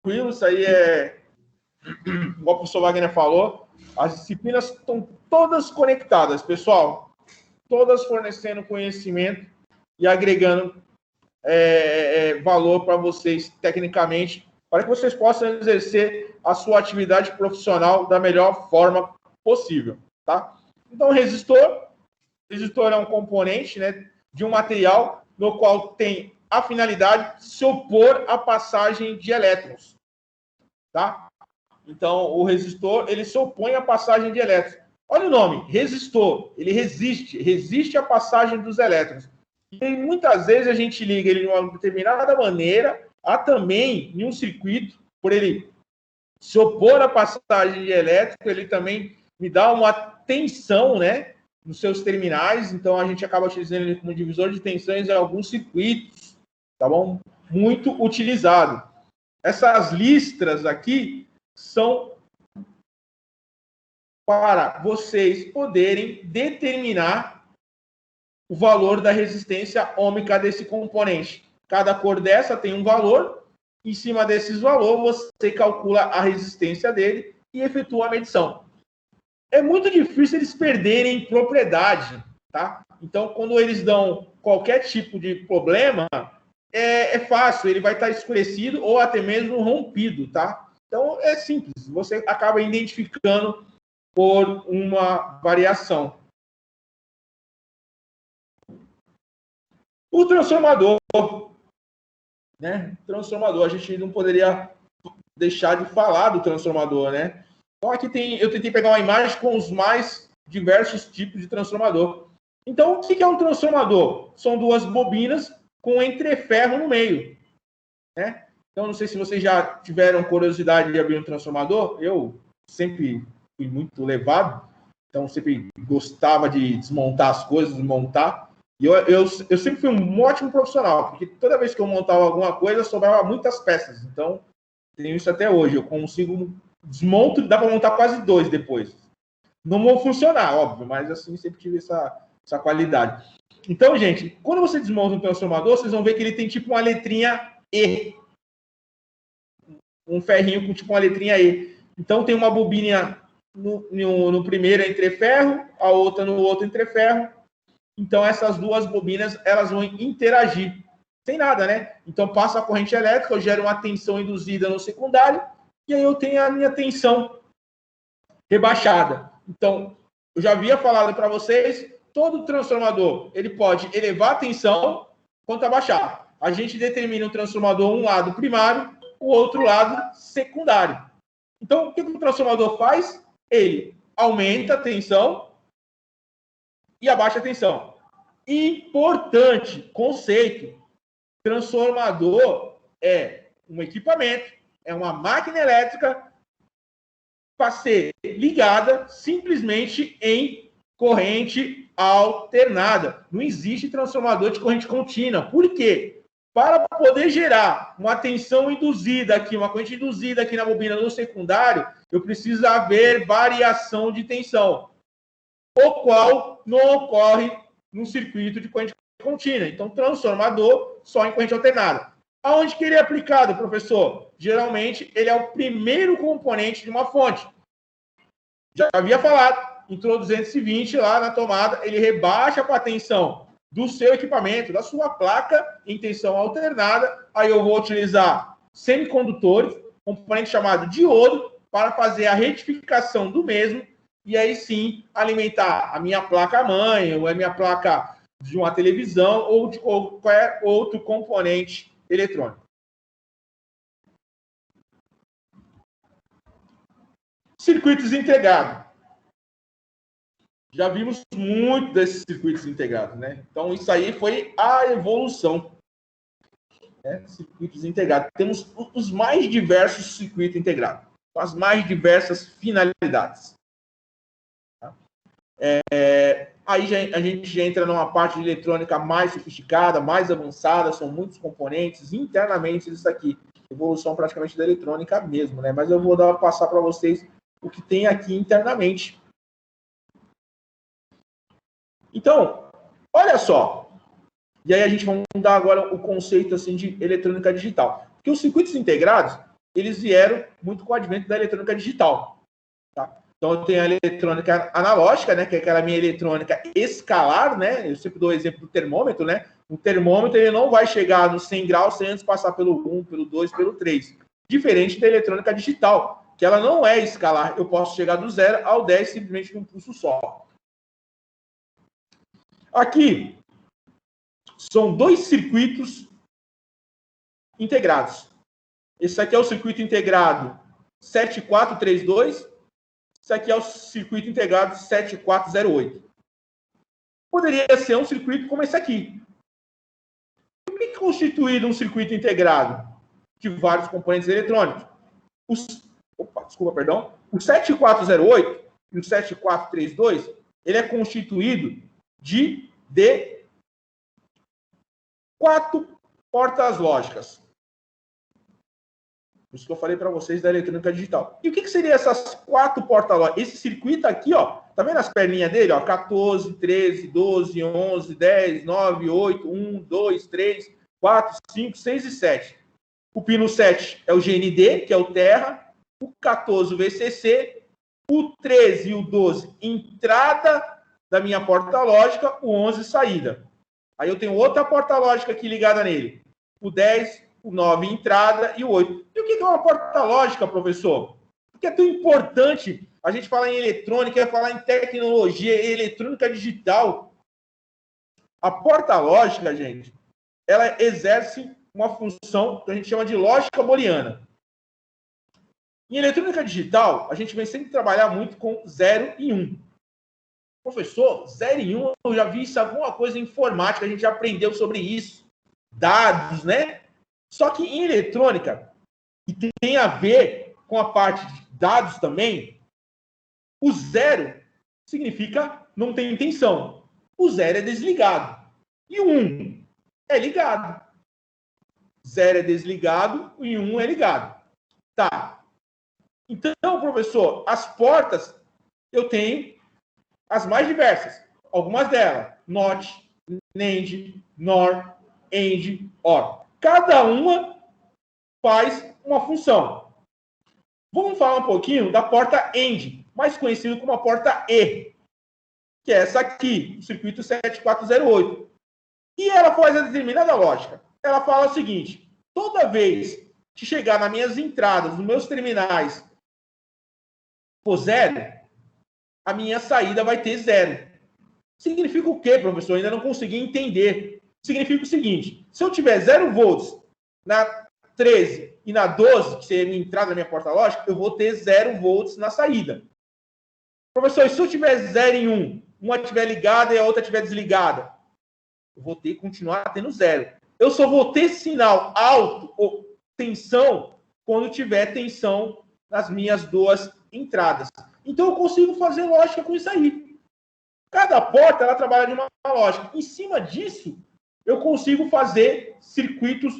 tranquilo, isso aí é, igual o professor Wagner falou, as disciplinas estão todas conectadas, pessoal, todas fornecendo conhecimento e agregando valor para vocês tecnicamente, para que vocês possam exercer a sua atividade profissional da melhor forma possível, tá? Então, resistor é um componente, né, de um material no qual tem a finalidade de se opor à passagem de elétrons, tá? Então, o resistor, ele se opõe à passagem de elétrons. Olha o nome, resistor, ele resiste à passagem dos elétrons. E muitas vezes a gente liga ele de uma determinada maneira a também em um circuito, por ele se opor à passagem de elétrico, ele também me dá uma tensão, né, nos seus terminais, então a gente acaba utilizando ele como divisor de tensões em alguns circuitos, tá bom? Muito utilizado. Essas listras aqui são para vocês poderem determinar o valor da resistência ôhmica desse componente. Cada cor dessa tem um valor, em cima desses valores você calcula a resistência dele e efetua a medição. É muito difícil eles perderem propriedade, tá? Então, quando eles dão qualquer tipo de problema, é fácil, ele vai estar escurecido ou até mesmo rompido, tá? Então, é simples, você acaba identificando por uma variação. O transformador, né? Transformador, a gente não poderia deixar de falar do transformador, né? Então, aqui eu tentei pegar uma imagem com os mais diversos tipos de transformador. Então, o que é um transformador? São duas bobinas com entreferro no meio, né? Então, não sei se vocês já tiveram curiosidade de abrir um transformador. Eu sempre fui muito levado, então sempre gostava de desmontar as coisas, montar. E eu sempre fui um ótimo profissional, porque toda vez que eu montava alguma coisa, sobrava muitas peças. Então, tenho isso até hoje. Eu consigo desmonto, dá para montar quase 2 depois. Não vão funcionar, óbvio, mas assim, sempre tive essa qualidade. Então, gente, quando você desmonta um transformador, vocês vão ver que ele tem tipo uma letrinha E. Um ferrinho com tipo uma letrinha E. Então, tem uma bobina no primeiro entreferro, a outra no outro entreferro. Então, essas duas bobinas, elas vão interagir. Sem nada, né? Então, passa a corrente elétrica, eu gero uma tensão induzida no secundário, e aí eu tenho a minha tensão rebaixada. Então, eu já havia falado para vocês, todo transformador, ele pode elevar a tensão quanto abaixar. A gente determina o transformador um lado primário, o outro lado secundário. Então, o que o transformador faz? Ele aumenta a tensão e abaixa a tensão. Importante conceito, transformador é um equipamento, é uma máquina elétrica para ser ligada simplesmente em corrente alternada. Não existe transformador de corrente contínua. Por quê? Para poder gerar uma tensão induzida aqui, uma corrente induzida aqui na bobina no secundário, eu preciso haver variação de tensão, o qual não ocorre no circuito de corrente contínua. Então, transformador só em corrente alternada. Aonde que ele é aplicado, professor? Geralmente, ele é o primeiro componente de uma fonte. Já havia falado, entrou 220 lá na tomada, ele rebaixa para a tensão do seu equipamento, da sua placa, em tensão alternada. Aí eu vou utilizar semicondutores, componente chamado diodo, para fazer a retificação do mesmo, e aí sim alimentar a minha placa-mãe, ou a minha placa de uma televisão, ou de qualquer outro componente eletrônico. Circuitos integrados. Já vimos muito desses circuitos integrados, né? Então, isso aí foi a evolução. Né? Circuitos integrados. Temos os mais diversos circuitos integrados, com as mais diversas finalidades. Tá? Aí a gente já entra numa parte de eletrônica mais sofisticada, mais avançada, são muitos componentes internamente isso aqui. Evolução praticamente da eletrônica mesmo, né? Mas eu vou passar para vocês o que tem aqui internamente. Então, olha só. E aí a gente vai dar agora o conceito assim, de eletrônica digital. Porque os circuitos integrados, eles vieram muito com o advento da eletrônica digital. Tá? Então, eu tenho a eletrônica analógica, né, que é aquela minha eletrônica escalar, né? Eu sempre dou o exemplo do termômetro, né? O termômetro ele não vai chegar nos 100 graus sem antes passar pelo 1, pelo 2, pelo 3. Diferente da eletrônica digital, que ela não é escalar. Eu posso chegar do 0 ao 10 simplesmente num pulso só. Aqui são dois circuitos integrados. Esse aqui é o circuito integrado 7432. Esse aqui é o circuito integrado 7408. Poderia ser um circuito como esse aqui. O que é constituído um circuito integrado? De vários componentes eletrônicos. O 7408 e o 7432, ele é constituído de 4 portas lógicas. Isso que eu falei para vocês da eletrônica digital. E o que seriam essas 4 portas lógicas? Esse circuito aqui, ó, tá vendo as perninhas dele? Ó, 14, 13, 12, 11, 10, 9, 8, 1, 2, 3, 4, 5, 6 e 7. O pino 7 é o GND, que é o terra. O 14, o VCC. O 13 e o 12, entrada da minha porta lógica. O 11, saída. Aí eu tenho outra porta lógica aqui ligada nele. O 10, o 9, entrada, e o 8. E o que é uma porta lógica, professor? Por que é tão importante a gente falar em eletrônica, falar em tecnologia, eletrônica digital? A porta lógica, gente, ela exerce uma função que a gente chama de lógica booleana. Em eletrônica digital, a gente vem sempre trabalhar muito com 0 e 1. Professor, 0 e 1, eu já vi isso, alguma coisa em informática, a gente já aprendeu sobre isso. Dados, né? Só que em eletrônica, e tem a ver com a parte de dados também, o 0 significa não tem tensão. O 0 é desligado. E o 1 é ligado. 0 é desligado e 1 é ligado. Tá. Então, professor, as portas eu tenho as mais diversas. Algumas delas. NOT, NAND, NOR, AND, OR. Cada uma faz uma função. Vamos falar um pouquinho da porta AND, mais conhecida como a porta E, que é essa aqui, o circuito 7408. E ela faz a determinada lógica. Ela fala o seguinte: toda vez que chegar nas minhas entradas, nos meus terminais, for 0, a minha saída vai ter 0. Significa o quê, professor? Eu ainda não consegui entender. Significa o seguinte: se eu tiver 0 volts na 13 e na 12, que seria a minha entrada na minha porta lógica, eu vou ter 0 volts na saída. Professor, e se eu tiver 0 em 1, uma estiver ligada e a outra estiver desligada, eu vou ter que continuar tendo 0. Eu só vou ter sinal alto ou tensão quando tiver tensão nas minhas duas entradas. Então, eu consigo fazer lógica com isso aí. Cada porta, ela trabalha de uma lógica. Em cima disso, eu consigo fazer circuitos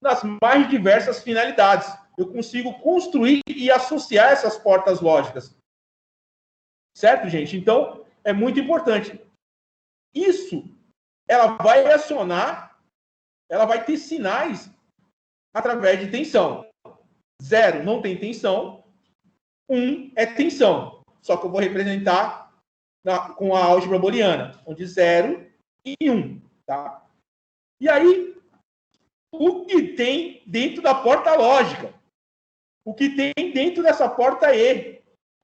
nas mais diversas finalidades. Eu consigo construir e associar essas portas lógicas. Certo, gente? Então, é muito importante. Isso, ela vai acionar, ela vai ter sinais através de tensão. 0 não tem tensão, 1 é tensão. Só que eu vou representar com a álgebra booleana, onde 0 e 1. Tá? E aí, o que tem dentro da porta lógica? O que tem dentro dessa porta E?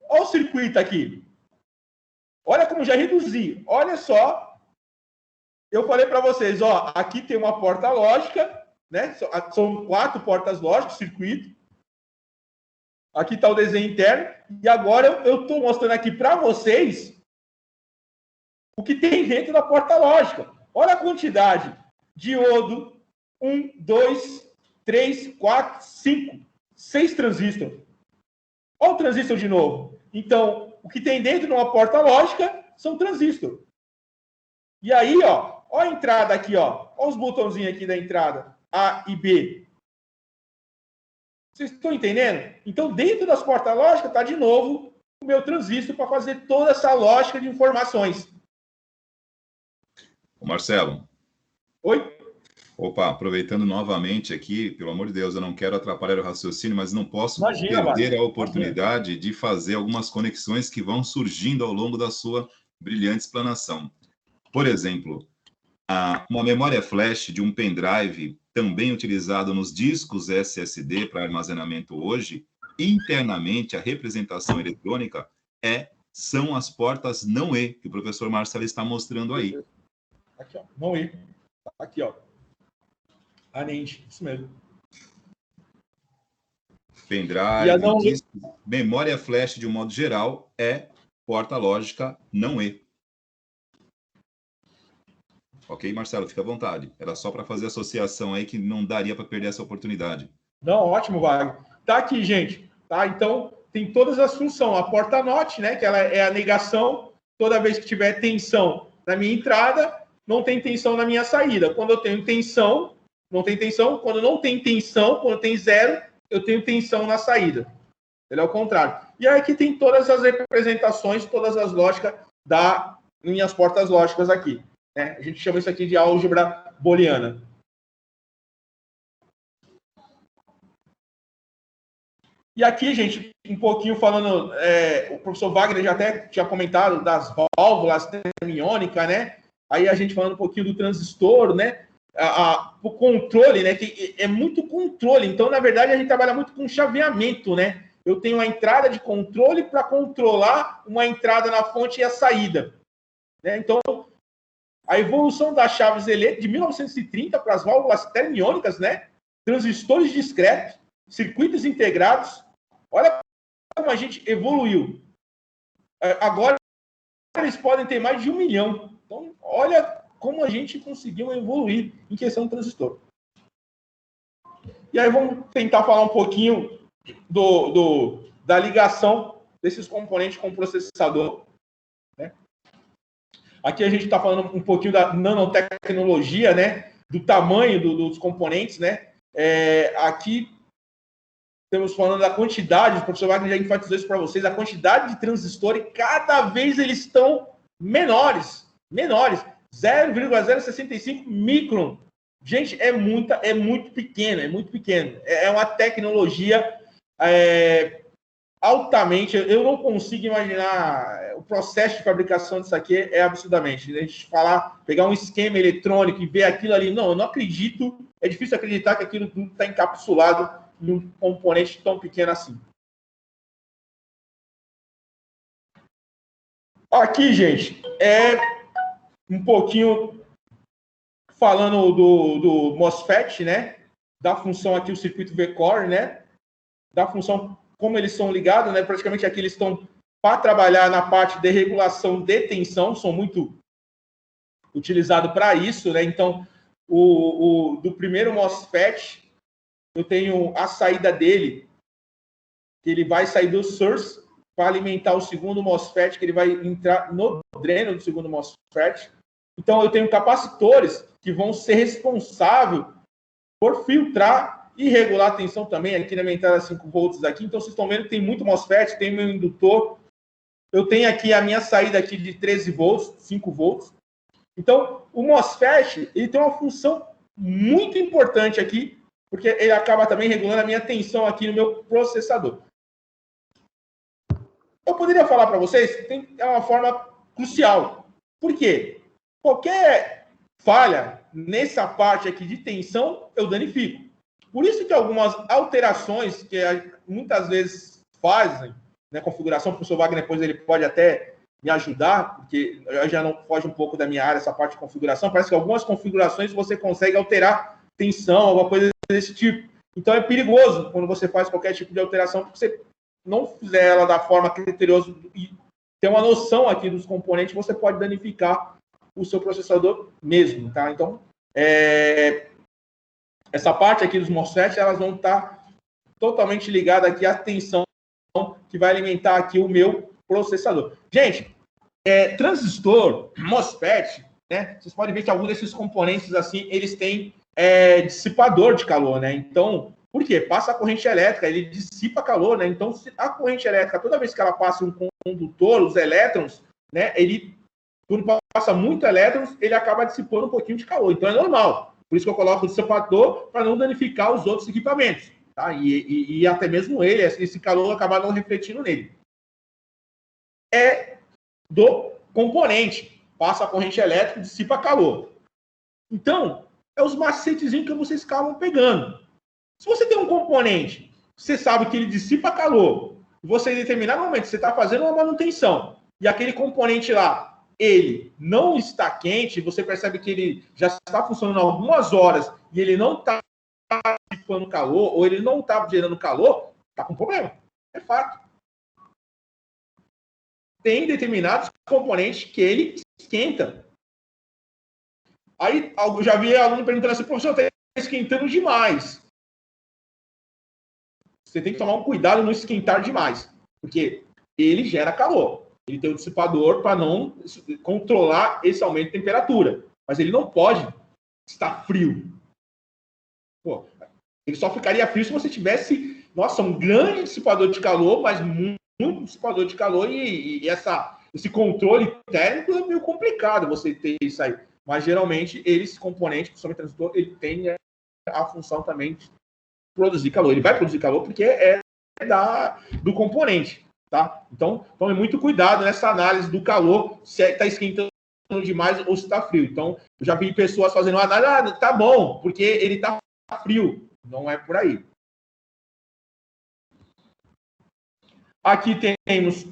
Olha o circuito aqui. Olha como já reduzi. Olha só. Eu falei para vocês, ó, aqui tem uma porta lógica, né? São 4 portas lógicas, circuito. Aqui está o desenho interno. E agora eu estou mostrando aqui para vocês o que tem dentro da porta lógica. Olha a quantidade. Diodo, 1, 2, 3, 4, 5, 6 transistores. Olha o transistor de novo. Então, o que tem dentro de uma porta lógica são transistores. E aí, ó a entrada aqui, ó. Olha os botãozinhos aqui da entrada, A e B. Vocês estão entendendo? Então, dentro das portas lógicas, está de novo o meu transistor para fazer toda essa lógica de informações. Marcelo. Oi? Opa, aproveitando novamente aqui, pelo amor de Deus, eu não quero atrapalhar o raciocínio, mas não posso Imagina, perder a Wagner. oportunidade de fazer algumas conexões que vão surgindo ao longo da sua brilhante explanação. Por exemplo, uma memória flash de um pendrive, também utilizado nos discos SSD para armazenamento hoje, internamente a representação eletrônica são as portas não E, que o professor Marcelo está mostrando aí. Aqui, ó. Não E. Aqui, ó. A NAND, isso mesmo. Pendrive, disco, memória flash de um modo geral porta lógica não E. Ok, Marcelo, fica à vontade. Era só para fazer associação aí que não daria para perder essa oportunidade. Não, ótimo, Wagner. Tá aqui, gente. Tá? Então, tem todas as funções. A porta NOT, né, que ela é a negação. Toda vez que tiver tensão na minha entrada, não tem tensão na minha saída. Quando eu tenho tensão, não tem tensão. Quando não tem tensão, quando tem zero, eu tenho tensão na saída. Ele é o contrário. E aí aqui tem todas as representações, todas as lógicas das minhas portas lógicas aqui. Né? A gente chama isso aqui de álgebra booleana. E aqui, gente, um pouquinho falando, o professor Wagner já até tinha comentado das válvulas termiônicas, né? Aí a gente falando um pouquinho do transistor, né? O controle, né? Que é muito controle. Então, na verdade, a gente trabalha muito com chaveamento, né? Eu tenho a entrada de controle para controlar uma entrada na fonte e a saída. Né? Então, a evolução das chaves elétricas de 1930 para as válvulas termiônicas, né? Transistores discretos, circuitos integrados. Olha como a gente evoluiu. Agora, eles podem ter mais de 1 milhão. Então, olha como a gente conseguiu evoluir em questão do transistor. E aí, vamos tentar falar um pouquinho da ligação desses componentes com o processador. Né? Aqui a gente está falando um pouquinho da nanotecnologia, né? Do tamanho dos componentes. Né? Aqui estamos falando da quantidade, o professor Wagner já enfatizou isso para vocês, a quantidade de transistores, cada vez eles estão menores. 0,065 micron. Gente, é muito pequeno, É uma tecnologia altamente, eu não consigo imaginar, o processo de fabricação disso aqui é absurdamente. A gente pegar um esquema eletrônico e ver aquilo ali, não, eu não acredito, é difícil acreditar que aquilo tudo está encapsulado em um componente tão pequeno assim. Aqui, gente, um pouquinho falando do MOSFET, né? Da função aqui, o circuito V-Core, né? Da função, como eles são ligados, né? Praticamente aqui eles estão para trabalhar na parte de regulação de tensão, são muito utilizados para isso, né? Então, do primeiro MOSFET, eu tenho a saída dele, que ele vai sair do source para alimentar o segundo MOSFET, que ele vai entrar no dreno do segundo MOSFET. Então, eu tenho capacitores que vão ser responsáveis por filtrar e regular a tensão também, aqui na minha entrada 5 volts aqui. Então, vocês estão vendo que tem muito MOSFET, tem meu indutor. Eu tenho aqui a minha saída aqui de 13 volts, 5 volts. Então, o MOSFET, ele tem uma função muito importante aqui, porque ele acaba também regulando a minha tensão aqui no meu processador. Eu poderia falar para vocês que é uma forma crucial. Por quê? Qualquer falha nessa parte aqui de tensão, eu danifico. Por isso que algumas alterações que muitas vezes fazem na configuração, o professor Wagner depois ele pode até me ajudar, porque já não foge um pouco da minha área essa parte de configuração, parece que algumas configurações você consegue alterar tensão, alguma coisa desse tipo. Então é perigoso quando você faz qualquer tipo de alteração, porque você não fizer ela da forma criteriosa e ter uma noção aqui dos componentes, você pode danificar o seu processador mesmo, tá? Então, essa parte aqui dos MOSFET, elas vão estar totalmente ligadas aqui à tensão que vai alimentar aqui o meu processador. Gente, transistor, MOSFET, né? Vocês podem ver que alguns desses componentes, assim, eles têm dissipador de calor, né? Então, por quê? Passa a corrente elétrica, ele dissipa calor, né? Então, se a corrente elétrica, toda vez que ela passa um condutor, os elétrons, né? Quando passa muito elétrons, ele acaba dissipando um pouquinho de calor. Então, é normal. Por isso que eu coloco o dissipador para não danificar os outros equipamentos. Tá? E até mesmo ele, esse calor acabar não refletindo nele. É do componente. Passa a corrente elétrica e dissipa calor. Então, é os macetezinhos que vocês acabam pegando. Se você tem um componente, você sabe que ele dissipa calor, você em determinado momento, você está fazendo uma manutenção, e aquele componente lá, ele não está quente, você percebe que ele já está funcionando há algumas horas, e ele não está dissipando calor, ou ele não está gerando calor, está com problema. É fato. Tem determinados componentes que ele esquenta. Aí, eu já vi aluno perguntando assim, professor, está esquentando demais. Você tem que tomar um cuidado no esquentar demais, porque ele gera calor. Ele tem um dissipador para não controlar esse aumento de temperatura, mas ele não pode estar frio. Pô, ele só ficaria frio se você tivesse, nossa, um grande dissipador de calor, mas muito dissipador de calor e esse controle térmico é meio complicado você ter isso aí. Mas geralmente esse componente, principalmente transdutor, ele tem a função também de produzir calor. Ele vai produzir calor porque é do componente, tá? Então, tome muito cuidado nessa análise do calor, se está esquentando demais ou se está frio. Então, eu já vi pessoas fazendo uma análise, tá bom, porque ele está frio. Não é por aí. Aqui temos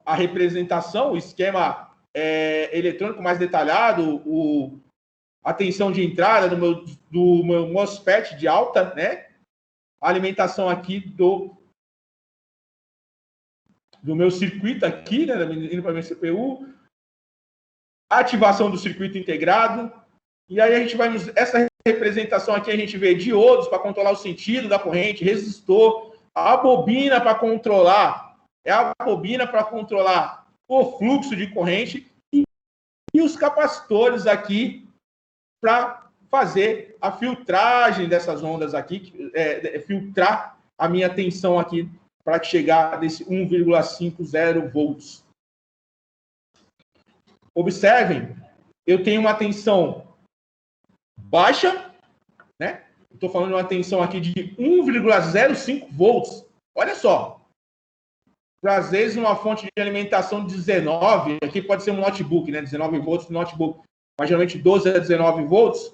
a representação, o esquema eletrônico mais detalhado, a tensão de entrada do meu MOSFET de alta, né? A alimentação aqui do meu circuito aqui, né? Indo para a minha CPU. A ativação do circuito integrado. E aí a gente vai... Essa representação aqui a gente vê diodos para controlar o sentido da corrente, resistor, a bobina para controlar... É a bobina para controlar o fluxo de corrente e os capacitores aqui para fazer a filtragem dessas ondas aqui, filtrar a minha tensão aqui para chegar nesse 1,50 volts. Observem, eu tenho uma tensão baixa, né? Estou falando de uma tensão aqui de 1,05 volts. Olha só. Às vezes, uma fonte de alimentação de 19, aqui pode ser um notebook, né? 19 volts no notebook, mas geralmente 12 a 19 volts.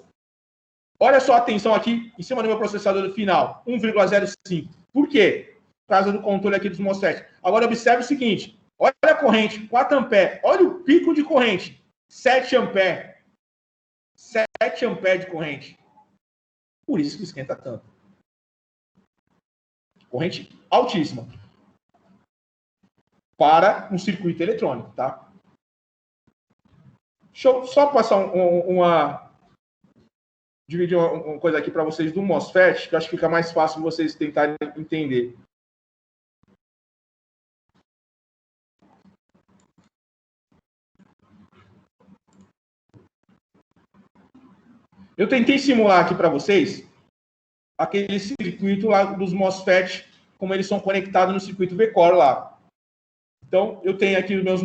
Olha só a tensão aqui em cima do meu processador final, 1,05. Por quê? Por causa do controle aqui dos MOSFET. Agora, observe o seguinte. Olha a corrente, 4 amperes. Olha o pico de corrente, 7 amperes. 7 amperes de corrente. Por isso que esquenta tanto. Corrente altíssima. Para um circuito eletrônico, tá? Deixa eu só passar dividir uma coisa aqui para vocês do MOSFET, que eu acho que fica mais fácil vocês tentarem entender. Eu tentei simular aqui para vocês aquele circuito lá dos MOSFET, como eles são conectados no circuito V-Core lá. Então, eu tenho aqui os meus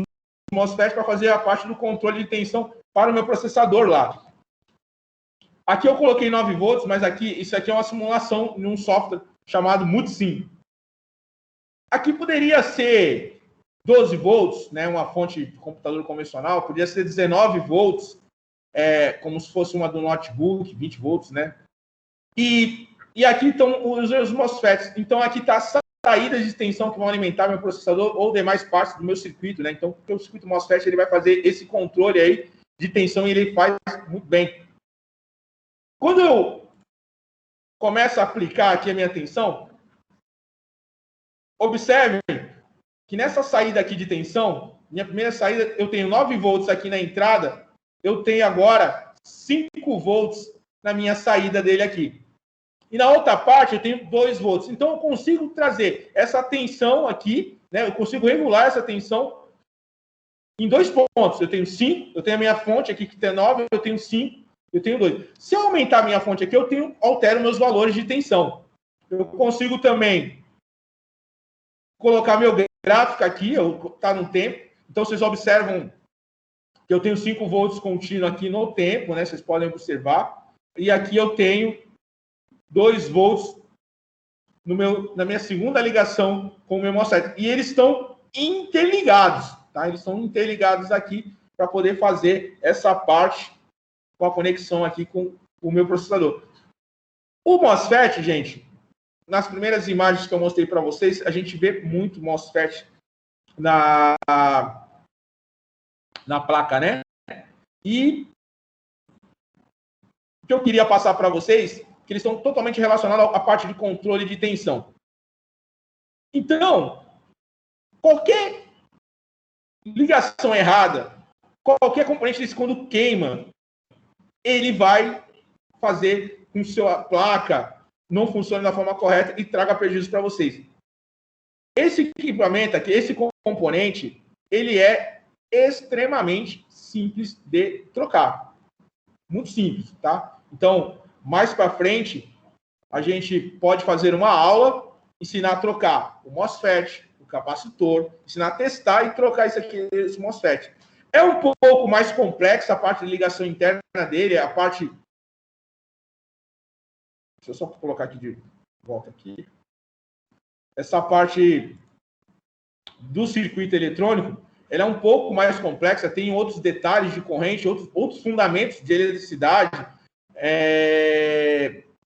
MOSFET para fazer a parte do controle de tensão para o meu processador lá. Aqui eu coloquei 9 volts, mas isso aqui é uma simulação em um software chamado Multisim. Aqui poderia ser 12 volts, né, uma fonte de computador convencional, poderia ser 19 volts, como se fosse uma do notebook, 20 volts, né? E aqui estão os MOSFETs. Então, aqui está a saída de tensão que vão alimentar meu processador ou demais partes do meu circuito, né? Então, o circuito MOSFET ele vai fazer esse controle aí de tensão e ele faz muito bem. Quando eu começo a aplicar aqui a minha tensão, observem que nessa saída aqui de tensão, minha primeira saída, eu tenho 9 volts aqui na entrada, eu tenho agora 5 volts na minha saída dele aqui. E na outra parte eu tenho 2 volts. Então eu consigo trazer essa tensão aqui, né? Eu consigo regular essa tensão em 2 pontos. Eu tenho 5, eu tenho a minha fonte aqui que tem 9, eu tenho 5, eu tenho 2. Se eu aumentar a minha fonte aqui, altero meus valores de tensão. Eu consigo também colocar meu gráfico aqui, está no tempo. Então vocês observam que eu tenho 5 volts contínuo aqui no tempo, né? Vocês podem observar. E aqui eu tenho 2 volts na minha segunda ligação com o meu MOSFET. E eles estão interligados, tá? Eles estão interligados aqui para poder fazer essa parte com a conexão aqui com o meu processador. O MOSFET, gente, nas primeiras imagens que eu mostrei para vocês, a gente vê muito MOSFET na placa, né? E o que eu queria passar para vocês, que eles estão totalmente relacionados à parte de controle de tensão. Então, qualquer ligação errada, qualquer componente desse, quando queima, ele vai fazer com que a placa não funcione da forma correta e traga prejuízo para vocês. Esse equipamento aqui, esse componente, ele é extremamente simples de trocar. Muito simples, tá? Então, mais para frente, a gente pode fazer uma aula, ensinar a trocar o MOSFET, o capacitor, ensinar a testar e trocar esse MOSFET. É um pouco mais complexa a parte de ligação interna dele, a parte... Deixa eu só colocar aqui de volta aqui. Essa parte do circuito eletrônico, ela é um pouco mais complexa, tem outros detalhes de corrente, outros fundamentos de eletricidade,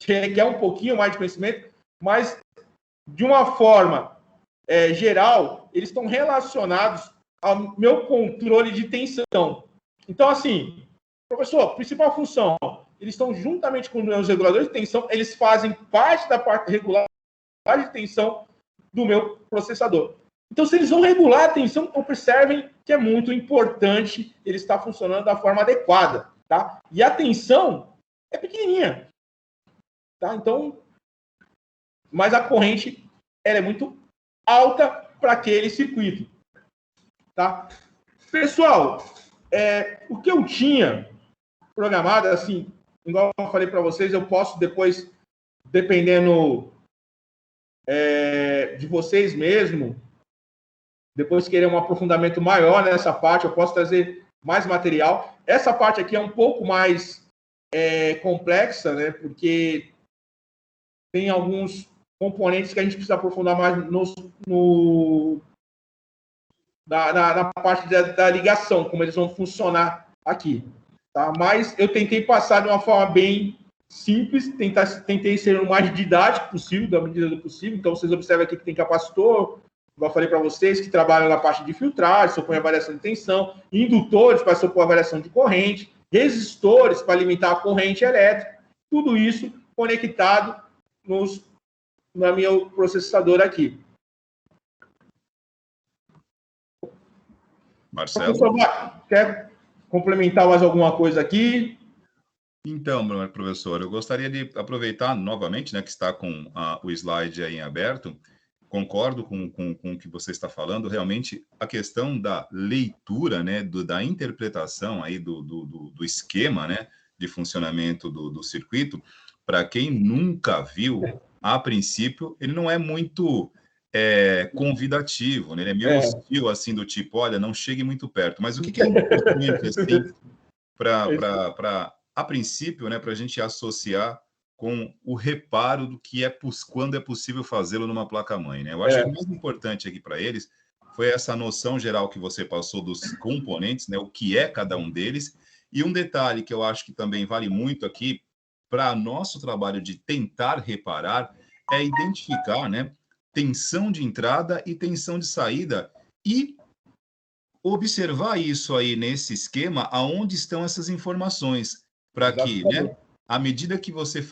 que é um pouquinho mais de conhecimento, mas de uma forma geral, eles estão relacionados ao meu controle de tensão. Então, assim, professor, principal função, eles estão juntamente com os reguladores de tensão, eles fazem parte da parte regular de tensão do meu processador. Então, se eles vão regular a tensão, observem que é muito importante ele estar funcionando da forma adequada, tá? E a tensão é pequenininha, tá? Então, mas a corrente ela é muito alta para aquele circuito, tá? Pessoal, o que eu tinha programado, assim, igual eu falei para vocês, eu posso depois, dependendo de vocês mesmo, depois querer um aprofundamento maior nessa parte, eu posso trazer mais material. Essa parte aqui é um pouco mais complexa, né? Porque tem alguns componentes que a gente precisa aprofundar mais na parte da ligação, como eles vão funcionar aqui. Tá? Mas eu tentei passar de uma forma bem simples, tentei ser o mais didático possível, da medida do possível. Então, vocês observam aqui que tem capacitor, igual eu falei para vocês, que trabalham na parte de filtragem, supõe a variação de tensão, indutores para supor a variação de corrente, resistores para limitar a corrente elétrica, tudo isso conectado no meu processador aqui. Marcelo? Quer complementar mais alguma coisa aqui? Então, professor, eu gostaria de aproveitar novamente, né, que está com o slide aí em aberto. Concordo com o que você está falando. Realmente, a questão da leitura, né, da interpretação aí do esquema, né, de funcionamento do circuito, para quem nunca viu, a princípio, ele não é muito convidativo, né? Ele é meio hostil, assim, do tipo, olha, não chegue muito perto. Mas o que é importante, assim, a princípio, né, para a gente associar com o reparo do que quando é possível fazê-lo numa placa-mãe, né? Eu acho que o mais importante aqui para eles foi essa noção geral que você passou dos componentes, né? O que é cada um deles. E um detalhe que eu acho que também vale muito aqui para nosso trabalho de tentar reparar é identificar, né, tensão de entrada e tensão de saída e observar isso aí nesse esquema, aonde estão essas informações, para que, né, à medida que você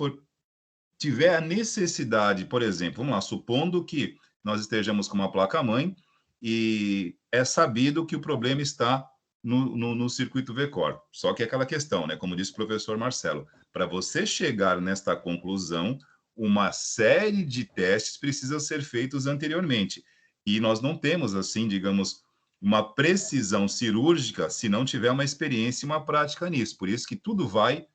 tiver a necessidade, por exemplo, vamos lá, supondo que nós estejamos com uma placa-mãe e é sabido que o problema está no circuito VCore. Só que é aquela questão, né, como disse o professor Marcelo, para você chegar nesta conclusão, uma série de testes precisam ser feitos anteriormente. E nós não temos, assim, digamos, uma precisão cirúrgica se não tiver uma experiência e uma prática nisso. Por isso que tudo vai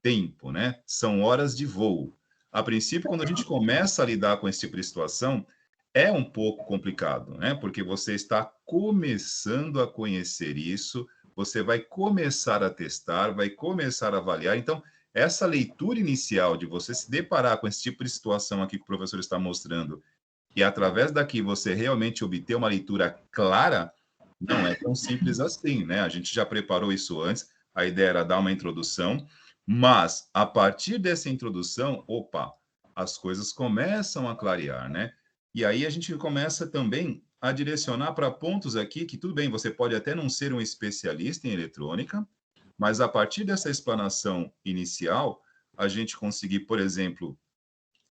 tempo, né? São horas de voo. A princípio, quando a gente começa a lidar com esse tipo de situação, é um pouco complicado, né? Porque você está começando a conhecer isso, você vai começar a testar, vai começar a avaliar. Então, essa leitura inicial de você se deparar com esse tipo de situação aqui que o professor está mostrando, e através daqui você realmente obter uma leitura clara, não é tão simples assim, né? A gente já preparou isso antes, a ideia era dar uma introdução, mas a partir dessa introdução, opa, as coisas começam a clarear, né? E aí a gente começa também a direcionar para pontos aqui que, tudo bem, você pode até não ser um especialista em eletrônica, mas a partir dessa explanação inicial, a gente conseguir, por exemplo,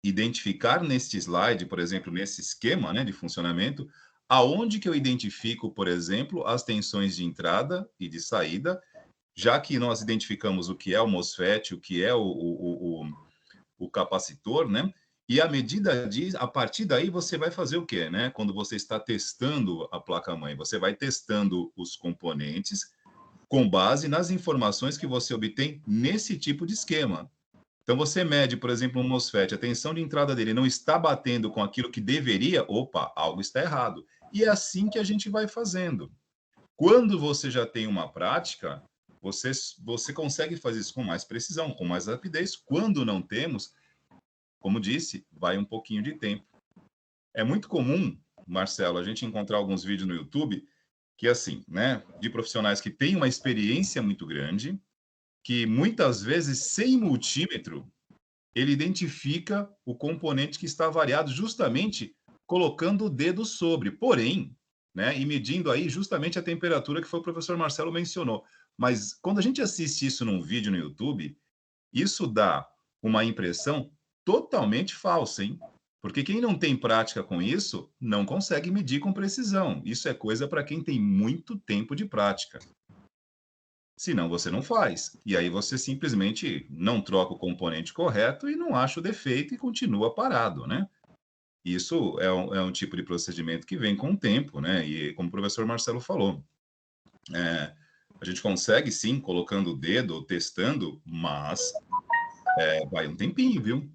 identificar neste slide, por exemplo, nesse esquema, né, de funcionamento, aonde que eu identifico, por exemplo, as tensões de entrada e de saída, já que nós identificamos o que é o MOSFET, o que é o capacitor, né? E a partir daí você vai fazer o quê, né? Quando você está testando a placa-mãe, você vai testando os componentes com base nas informações que você obtém nesse tipo de esquema. Então você mede, por exemplo, um MOSFET, a tensão de entrada dele não está batendo com aquilo que deveria, opa, algo está errado. E é assim que a gente vai fazendo. Quando você já tem uma prática, você consegue fazer isso com mais precisão, com mais rapidez. Quando não temos, como disse, vai um pouquinho de tempo. É muito comum, Marcelo, a gente encontrar alguns vídeos no YouTube que, assim, né, de profissionais que têm uma experiência muito grande, que muitas vezes, sem multímetro, ele identifica o componente que está variado justamente colocando o dedo sobre, porém, né, e medindo aí justamente a temperatura que foi o professor Marcelo mencionou. Mas quando a gente assiste isso num vídeo no YouTube, isso dá uma impressão totalmente falsa, hein? Porque quem não tem prática com isso não consegue medir com precisão. Isso é coisa para quem tem muito tempo de prática. Senão você não faz. E aí você simplesmente não troca o componente correto e não acha o defeito e continua parado, né? Isso é um tipo de procedimento que vem com o tempo, né? E como o professor Marcelo falou, a gente consegue sim, colocando o dedo ou testando, mas vai um tempinho, viu?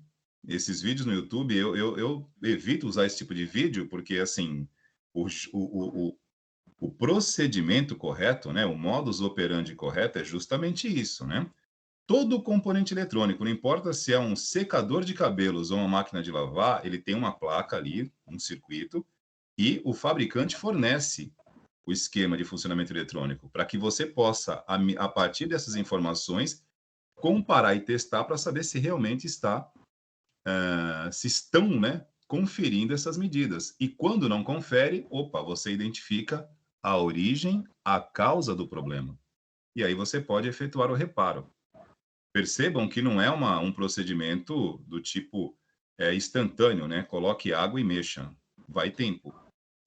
Esses vídeos no YouTube, eu evito usar esse tipo de vídeo, porque assim, o, o procedimento correto, né? O modus operandi correto é justamente isso, né? Todo componente eletrônico, não importa se é um secador de cabelos ou uma máquina de lavar, ele tem uma placa ali, um circuito, e o fabricante fornece o esquema de funcionamento eletrônico para que você possa, a partir dessas informações, comparar e testar para saber se realmente se estão, né, conferindo essas medidas. E quando não confere, opa, você identifica a origem, a causa do problema. E aí você pode efetuar o reparo. Percebam que não é um procedimento do tipo instantâneo, né? Coloque água e mexa. Vai tempo.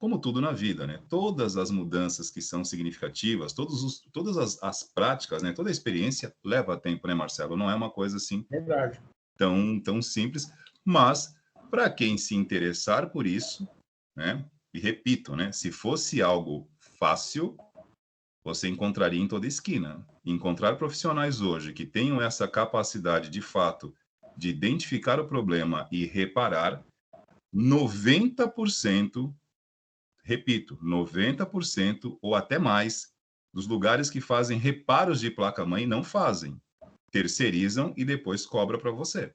Como tudo na vida, né? Todas as mudanças que são significativas, todas as práticas, né? Toda a experiência leva tempo, né, Marcelo? Não é uma coisa assim Verdade. tão simples, mas para quem se interessar por isso, né? E repito, né? Se fosse algo fácil, você encontraria em toda esquina. Encontrar profissionais hoje que tenham essa capacidade de fato de identificar o problema e reparar, 90%, repito, 90% ou até mais dos lugares que fazem reparos de placa-mãe não fazem. Terceirizam e depois cobra para você.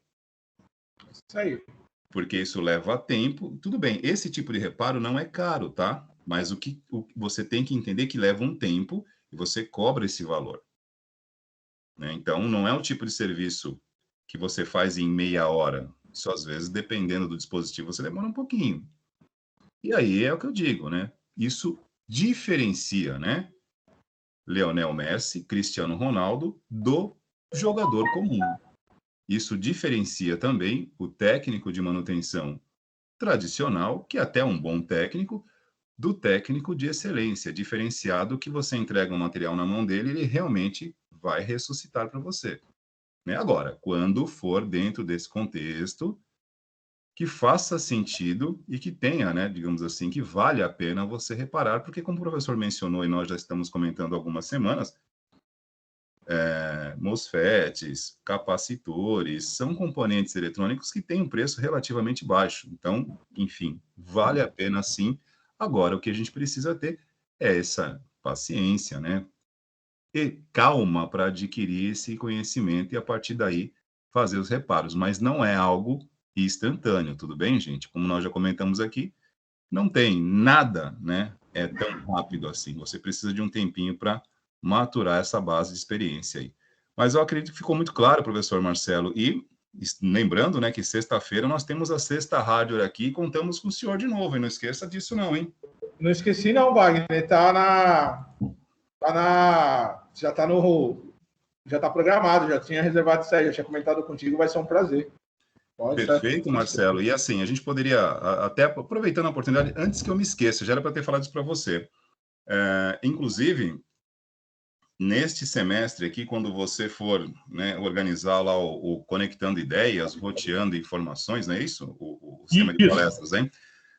Isso aí. Porque isso leva tempo. Tudo bem, esse tipo de reparo não é caro, tá? Mas você tem que entender que leva um tempo e você cobra esse valor, né? Então, não é o tipo de serviço que você faz em meia hora. Isso, às vezes, dependendo do dispositivo, você demora um pouquinho. E aí é o que eu digo, né? Isso diferencia, né? Lionel Messi, Cristiano Ronaldo, do jogador comum. Isso diferencia também o técnico de manutenção tradicional, que é até um bom técnico, do técnico de excelência, diferenciado que você entrega um material na mão dele, ele realmente vai ressuscitar para você. Né? Agora, quando for dentro desse contexto, que faça sentido e que tenha, né, digamos assim, que vale a pena você reparar, porque como o professor mencionou e nós já estamos comentando há algumas semanas, MOSFETs, capacitores, são componentes eletrônicos que têm um preço relativamente baixo. Então, enfim, vale a pena sim. Agora, o que a gente precisa ter é essa paciência, né? calma para adquirir esse conhecimento e, a partir daí, fazer os reparos. Mas não é algo instantâneo, tudo bem, gente? Como nós já comentamos aqui, não tem nada, né? É tão rápido assim. Você precisa de um tempinho para maturar essa base de experiência aí. Mas eu acredito que ficou muito claro, professor Marcelo. E lembrando, né, que sexta-feira nós temos a Sexta Rádio aqui e contamos com o senhor de novo. E não esqueça disso não, hein? Não esqueci não, Wagner. Já tá no... Já tá programado, já tinha reservado isso aí, já tinha comentado contigo, vai ser um prazer. Perfeito, Marcelo. E assim, a gente poderia, até aproveitando a oportunidade, antes que eu me esqueça, já era para ter falado isso para você. Inclusive, neste semestre aqui, quando você for, né, organizar lá o Conectando Ideias, roteando informações, não é isso? O sistema de palestras, hein?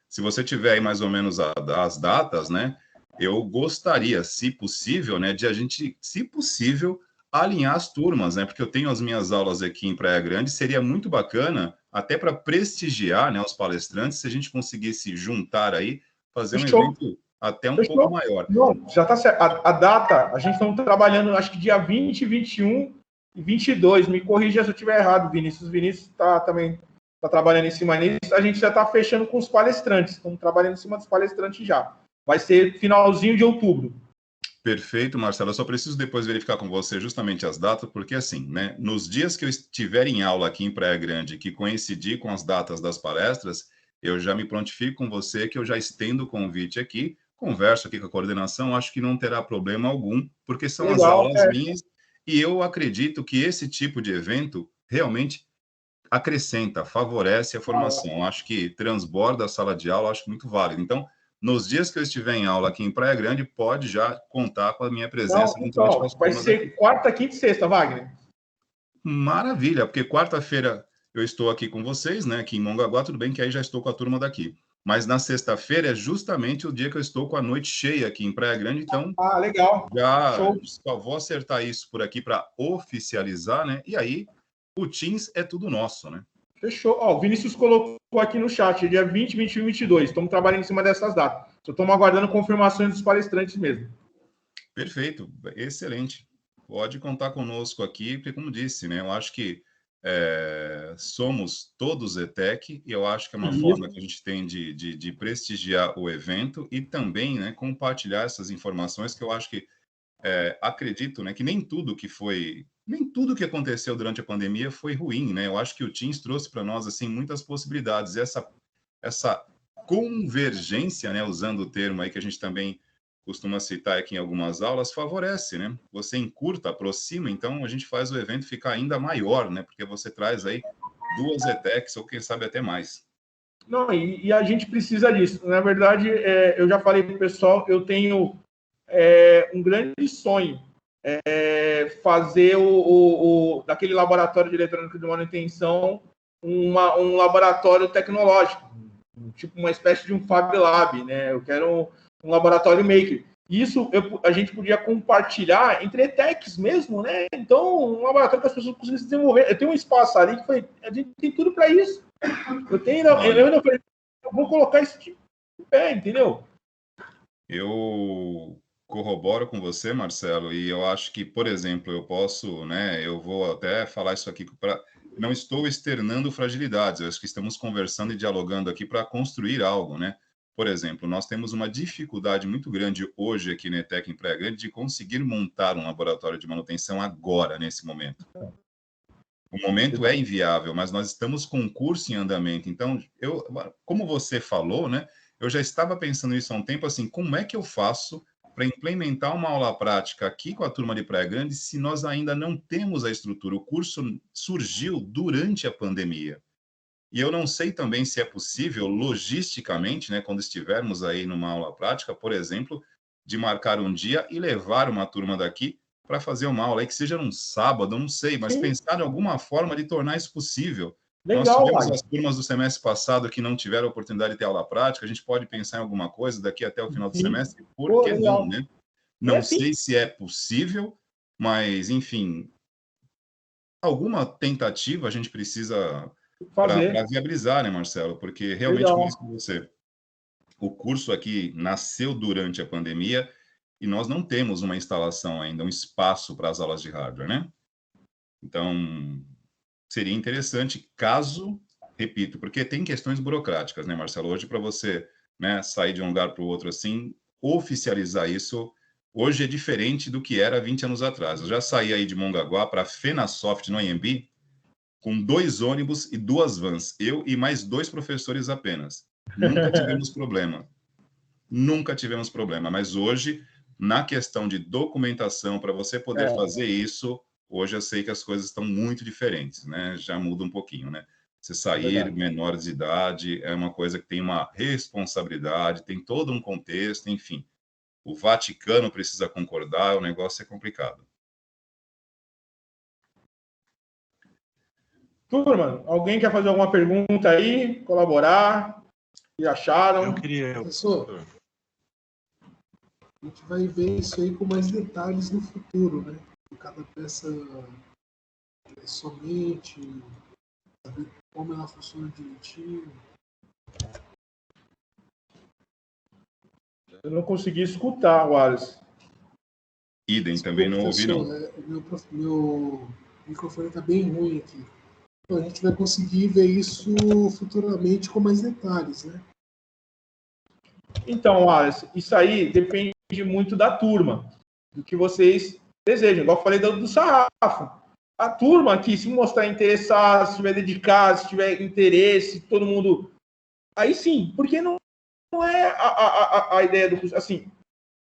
Se você tiver aí mais ou menos as datas, né, eu gostaria, se possível, né, de a gente, se possível, alinhar as turmas, né, porque eu tenho as minhas aulas aqui em Praia Grande, seria muito bacana, até para prestigiar, né, os palestrantes, se a gente conseguisse juntar aí, fazer um evento até um pouco maior. Não, já está certo. A data, a gente está trabalhando, acho que dia 20, 21 e 22. Me corrija se eu estiver errado, Vinícius. Vinícius também está trabalhando em cima disso. A gente já está fechando com os palestrantes. Estamos trabalhando em cima dos palestrantes já. Vai ser finalzinho de outubro. Perfeito, Marcelo. Eu só preciso depois verificar com você justamente as datas, porque assim, né, nos dias que eu estiver em aula aqui em Praia Grande, que coincidir com as datas das palestras, eu já me prontifico com você que eu já estendo o convite aqui, converso aqui com a coordenação, acho que não terá problema algum, porque são as aulas minhas, e eu acredito que esse tipo de evento realmente acrescenta, favorece a formação. Acho que transborda a sala de aula, acho muito válido. Então, nos dias que eu estiver em aula aqui em Praia Grande, pode já contar com a minha presença. Não, então, vai ser aqui. Quarta, quinta e sexta, Wagner. Maravilha, porque quarta-feira eu estou aqui com vocês, né, aqui em Mongaguá, tudo bem que aí já estou com a turma daqui. Mas na sexta-feira é justamente o dia que eu estou com a noite cheia aqui em Praia Grande, então... legal. Já só vou acertar isso por aqui para oficializar, né? E aí, o Teams é tudo nosso, né? Fechou. Ó, o Vinícius colocou aqui no chat, dia 20, 21 e 22. Estamos trabalhando em cima dessas datas. Só estamos aguardando confirmações dos palestrantes mesmo. Perfeito, excelente. Pode contar conosco aqui, porque, como disse, né? Eu acho que somos todos ETEC, e eu acho que é uma forma que a gente tem de prestigiar o evento e também, né, compartilhar essas informações que eu acho que acredito, né, que nem tudo que aconteceu durante a pandemia foi ruim, né? Eu acho que o Teams trouxe para nós assim muitas possibilidades. E essa convergência, né, usando o termo aí que a gente também costuma citar aqui em algumas aulas, favorece, né? Você encurta, aproxima, então a gente faz o evento ficar ainda maior, né? Porque você traz aí 2 ETECs ou quem sabe até mais. Não, e a gente precisa disso. Na verdade, eu já falei para o pessoal, eu tenho um grande sonho, fazer daquele laboratório de eletrônica de manutenção um laboratório tecnológico, tipo uma espécie de um Fab Lab, né? Eu quero um laboratório maker. Isso a gente podia compartilhar entre ETECs mesmo, né? Então, um laboratório que as pessoas conseguem se desenvolver. Eu tenho um espaço ali que a gente tem tudo para isso. Eu vou colocar isso de pé, entendeu? Eu corroboro com você, Marcelo, e eu acho que, por exemplo, eu posso, né, eu vou até falar isso aqui para... Não estou externando fragilidades, eu acho que estamos conversando e dialogando aqui para construir algo, né? Por exemplo, nós temos uma dificuldade muito grande hoje aqui na ETEC em Praia Grande de conseguir montar um laboratório de manutenção agora, nesse momento. O momento é inviável, mas nós estamos com um curso em andamento. Então, como você falou, né? Eu já estava pensando nisso há um tempo, assim, como é que eu faço para implementar uma aula prática aqui com a turma de Praia Grande se nós ainda não temos a estrutura? O curso surgiu durante a pandemia. E eu não sei também se é possível, logisticamente, né, quando estivermos aí numa aula prática, por exemplo, de marcar um dia e levar uma turma daqui para fazer uma aula aí que seja num sábado, eu não sei, mas pensar em alguma forma de tornar isso possível. Nós tivemos as turmas do semestre passado que não tiveram a oportunidade de ter aula prática, a gente pode pensar em alguma coisa daqui até o final do semestre, por que não, né? Não sei se é possível, mas, enfim, alguma tentativa a gente precisa para viabilizar, né, Marcelo? Porque realmente, como disse você, o curso aqui nasceu durante a pandemia e nós não temos uma instalação ainda, um espaço para as aulas de hardware, né? Então, seria interessante caso, repito, porque tem questões burocráticas, né, Marcelo? Hoje, para você, né, sair de um lugar para o outro assim, oficializar isso, hoje é diferente do que era 20 anos atrás. Eu já saí aí de Mongaguá para a Fenasoft, no Anhembi, com 2 ônibus e 2 vans, eu e mais 2 professores apenas. Nunca tivemos problema. Nunca tivemos problema, mas hoje, na questão de documentação, para você poder fazer isso, hoje eu sei que as coisas estão muito diferentes, né? Já muda um pouquinho, né? Você sair menor de idade é uma coisa que tem uma responsabilidade, tem todo um contexto, enfim. O Vaticano precisa concordar, o negócio é complicado. Turma, alguém quer fazer alguma pergunta aí? Colaborar? O que acharam? Eu queria... Professor, a gente vai ver isso aí com mais detalhes no futuro, né? Cada peça somente, saber como ela funciona direitinho. Eu não consegui escutar, Wallace. Idem, também não ouvi, não. Meu microfone está bem ruim aqui. Então, a gente vai conseguir ver isso futuramente com mais detalhes, né? Então, Wallace, isso aí depende muito da turma, do que vocês desejam. Igual eu falei do sarrafo. A turma que se mostrar interessada, se estiver dedicada, se tiver interesse, todo mundo... Aí sim, porque não é a ideia do curso. Assim,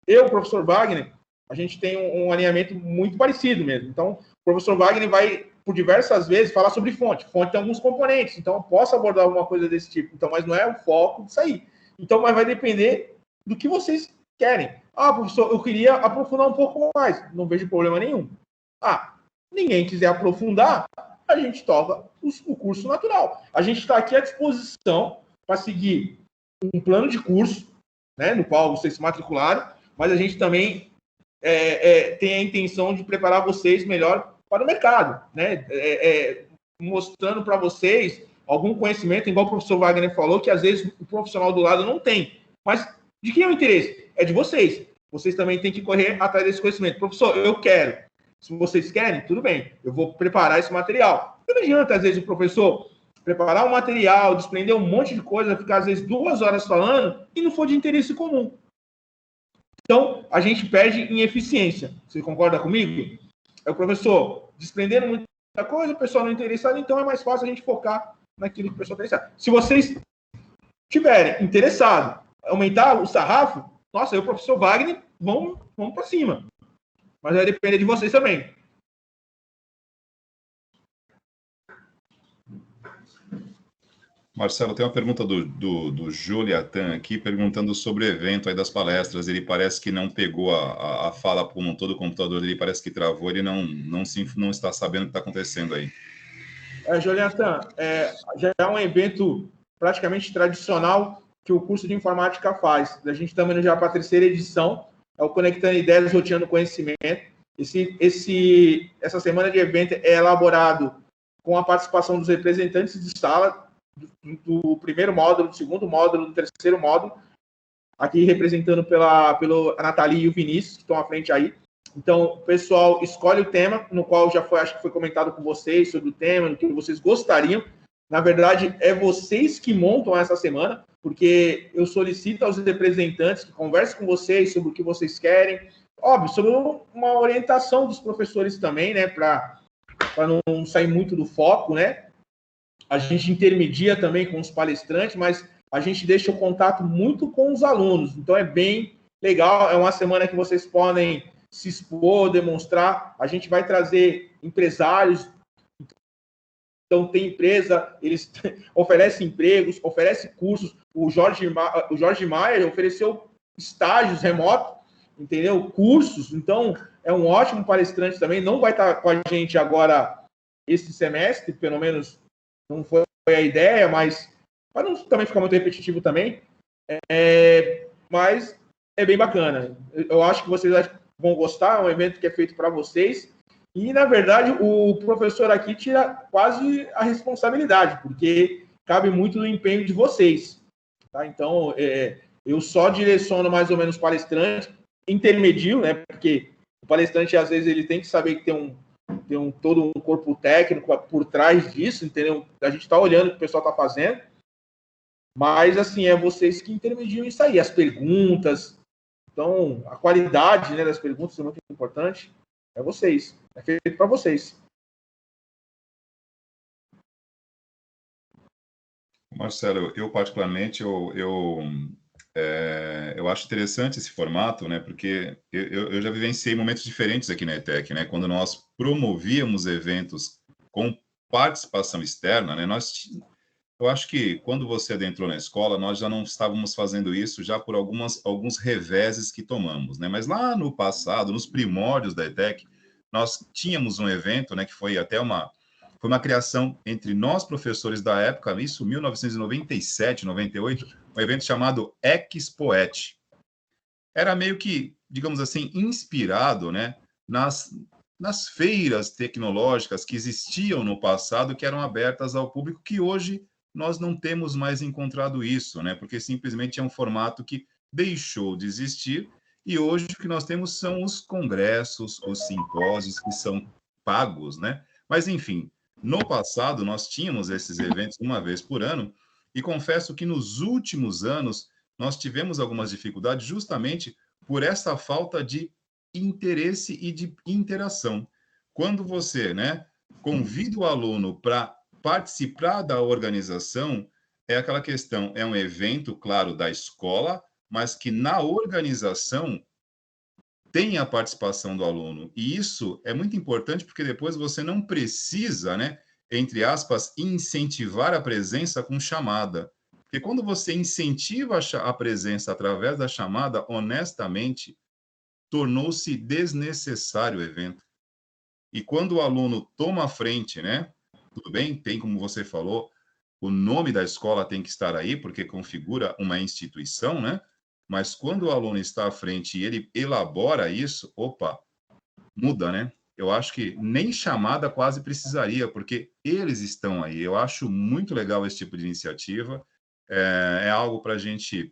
eu, o professor Wagner, a gente tem um alinhamento muito parecido mesmo. Então, o professor Wagner vai, por diversas vezes, falar sobre fonte. Fonte tem alguns componentes, então eu posso abordar alguma coisa desse tipo. Então, mas não é o foco disso aí. Então, mas vai depender do que vocês querem. Ah, professor, eu queria aprofundar um pouco mais. Não vejo problema nenhum. Ah, ninguém quiser aprofundar, a gente toca o curso natural. A gente está aqui à disposição para seguir um plano de curso, né, no qual vocês se matricularam, mas a gente também tem a intenção de preparar vocês melhor para o mercado, né? Mostrando para vocês algum conhecimento, igual o professor Wagner falou, que às vezes o profissional do lado não tem. Mas de quem é o interesse? É de vocês. Vocês também têm que correr atrás desse conhecimento. Professor, eu quero. Se vocês querem, tudo bem. Eu vou preparar esse material. Não adianta, às vezes, o professor preparar um material, desprender um monte de coisa, ficar, às vezes, 2 horas falando e não for de interesse comum. Então, a gente perde em eficiência. Você concorda comigo? É o professor desprendendo muita coisa, o pessoal não interessado, então é mais fácil a gente focar naquilo que o pessoal está interessado. Se vocês tiverem interessado em aumentar o sarrafo, nossa, eu e o professor Wagner, vamos para cima. Mas vai depender de vocês também. Marcelo, tem uma pergunta do Juliatan aqui, perguntando sobre o evento aí das palestras. Ele parece que não pegou a fala como todo o computador dele, parece que travou, ele não está sabendo o que está acontecendo aí. Juliatan, já é um evento praticamente tradicional que o curso de informática faz. A gente está indo já para a 3ª edição, é o Conectando Ideias, Roteando Conhecimento. Essa semana de evento é elaborado com a participação dos representantes de sala, do primeiro módulo, do segundo módulo, do terceiro módulo, aqui representando pelo Nathalie e o Vinícius, que estão à frente aí. Então, o pessoal escolhe o tema, no qual acho que foi comentado com vocês sobre o tema, do que vocês gostariam. Na verdade, é vocês que montam essa semana, porque eu solicito aos representantes que conversem com vocês sobre o que vocês querem. Óbvio, sobre uma orientação dos professores também, né, para não sair muito do foco, né? A gente intermedia também com os palestrantes, mas a gente deixa o contato muito com os alunos. Então, é bem legal. É uma semana que vocês podem se expor, demonstrar. A gente vai trazer empresários. Então, tem empresa, eles oferecem empregos, oferecem cursos. O Jorge Maier ofereceu estágios remotos, entendeu? Cursos. Então, é um ótimo palestrante também. Não vai estar com a gente agora esse semestre, pelo menos não foi a ideia, mas para não também ficar muito repetitivo também. Mas é bem bacana. Eu acho que vocês vão gostar, é um evento que é feito para vocês. E, na verdade, o professor aqui tira quase a responsabilidade, porque cabe muito do empenho de vocês. Tá? Então, eu só direciono mais ou menos palestrante, intermedio, né? Porque o palestrante, às vezes, ele tem que saber que tem todo um corpo técnico por trás disso, entendeu? A gente está olhando o que o pessoal está fazendo, mas, assim, é vocês que intermediam isso aí, as perguntas. Então, a qualidade, né, das perguntas é muito importante. É vocês. É feito para vocês. Marcelo, eu particularmente, eu acho interessante esse formato, né? Porque eu já vivenciei momentos diferentes aqui na ETEC, né? Quando nós promovíamos eventos com participação externa, né? Eu acho que quando você adentrou na escola, nós já não estávamos fazendo isso já por alguns reveses que tomamos, né? Mas lá no passado, nos primórdios da ETEC, nós tínhamos um evento, né? Que foi uma criação entre nós, professores da época, isso 1997, 98, um evento chamado Expoet. Era meio que, digamos assim, inspirado, né, nas feiras tecnológicas que existiam no passado, que eram abertas ao público, que hoje nós não temos mais encontrado isso, né, porque simplesmente é um formato que deixou de existir, e hoje o que nós temos são os congressos, os simpósios, que são pagos, né, mas enfim, no passado nós tínhamos esses eventos uma vez por ano, e confesso que nos últimos anos nós tivemos algumas dificuldades justamente por essa falta de interesse e de interação. Quando você, né, convida o aluno para participar da organização, é aquela questão, é um evento, claro, da escola, mas que na organização tem a participação do aluno. E isso é muito importante porque depois você não precisa, né, entre aspas, incentivar a presença com chamada. Porque quando você incentiva a presença através da chamada, honestamente, tornou-se desnecessário o evento. E quando o aluno toma a frente, né? Tudo bem, tem como você falou, o nome da escola tem que estar aí, porque configura uma instituição, né? Mas quando o aluno está à frente e ele elabora isso, opa, muda, né? Eu acho que nem chamada quase precisaria, porque eles estão aí. Eu acho muito legal esse tipo de iniciativa. É algo para a gente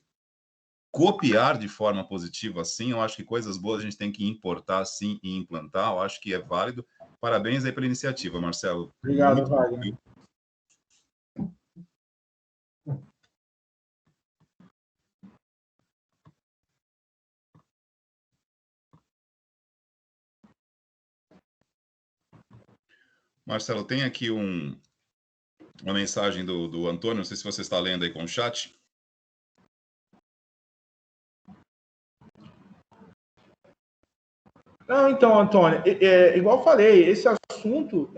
copiar de forma positiva, sim. Eu acho que coisas boas a gente tem que importar, sim, e implantar. Eu acho que é válido. Parabéns aí pela iniciativa, Marcelo. Obrigado, Muito Wagner. bom. Marcelo, tem aqui uma mensagem do Antônio, não sei se você está lendo aí com o chat. Não, então, Antônio, igual eu falei, esse assunto,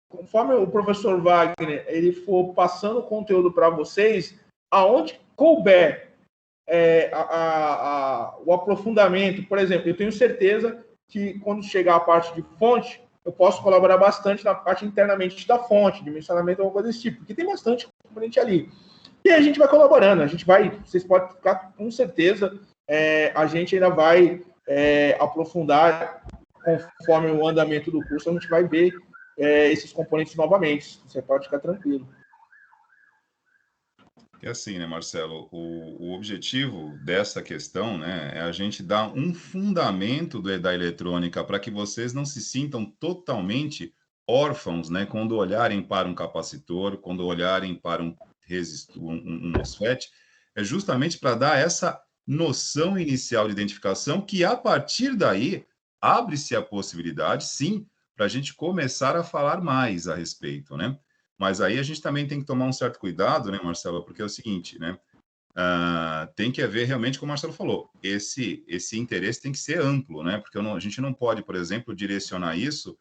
conforme o professor Wagner ele for passando o conteúdo para vocês, aonde couber o aprofundamento, por exemplo, eu tenho certeza que quando chegar a parte de fonte, eu posso colaborar bastante na parte internamente da fonte, dimensionamento, alguma coisa desse tipo, porque tem bastante componente ali. E aí a gente vai colaborando, vocês podem ficar com certeza, a gente ainda vai aprofundar conforme o andamento do curso, a gente vai ver esses componentes novamente. Você pode ficar tranquilo. É assim, né, Marcelo? O objetivo dessa questão, né, é a gente dar um fundamento da eletrônica para que vocês não se sintam totalmente órfãos, né, quando olharem para um capacitor, quando olharem para um resistor, um MOSFET, é justamente para dar essa noção inicial de identificação que, a partir daí, abre-se a possibilidade, sim, para a gente começar a falar mais a respeito, né? Mas aí a gente também tem que tomar um certo cuidado, né, Marcelo? Porque é o seguinte, né? Tem que haver realmente, como o Marcelo falou, esse interesse tem que ser amplo, né? Porque a gente não pode, por exemplo, direcionar isso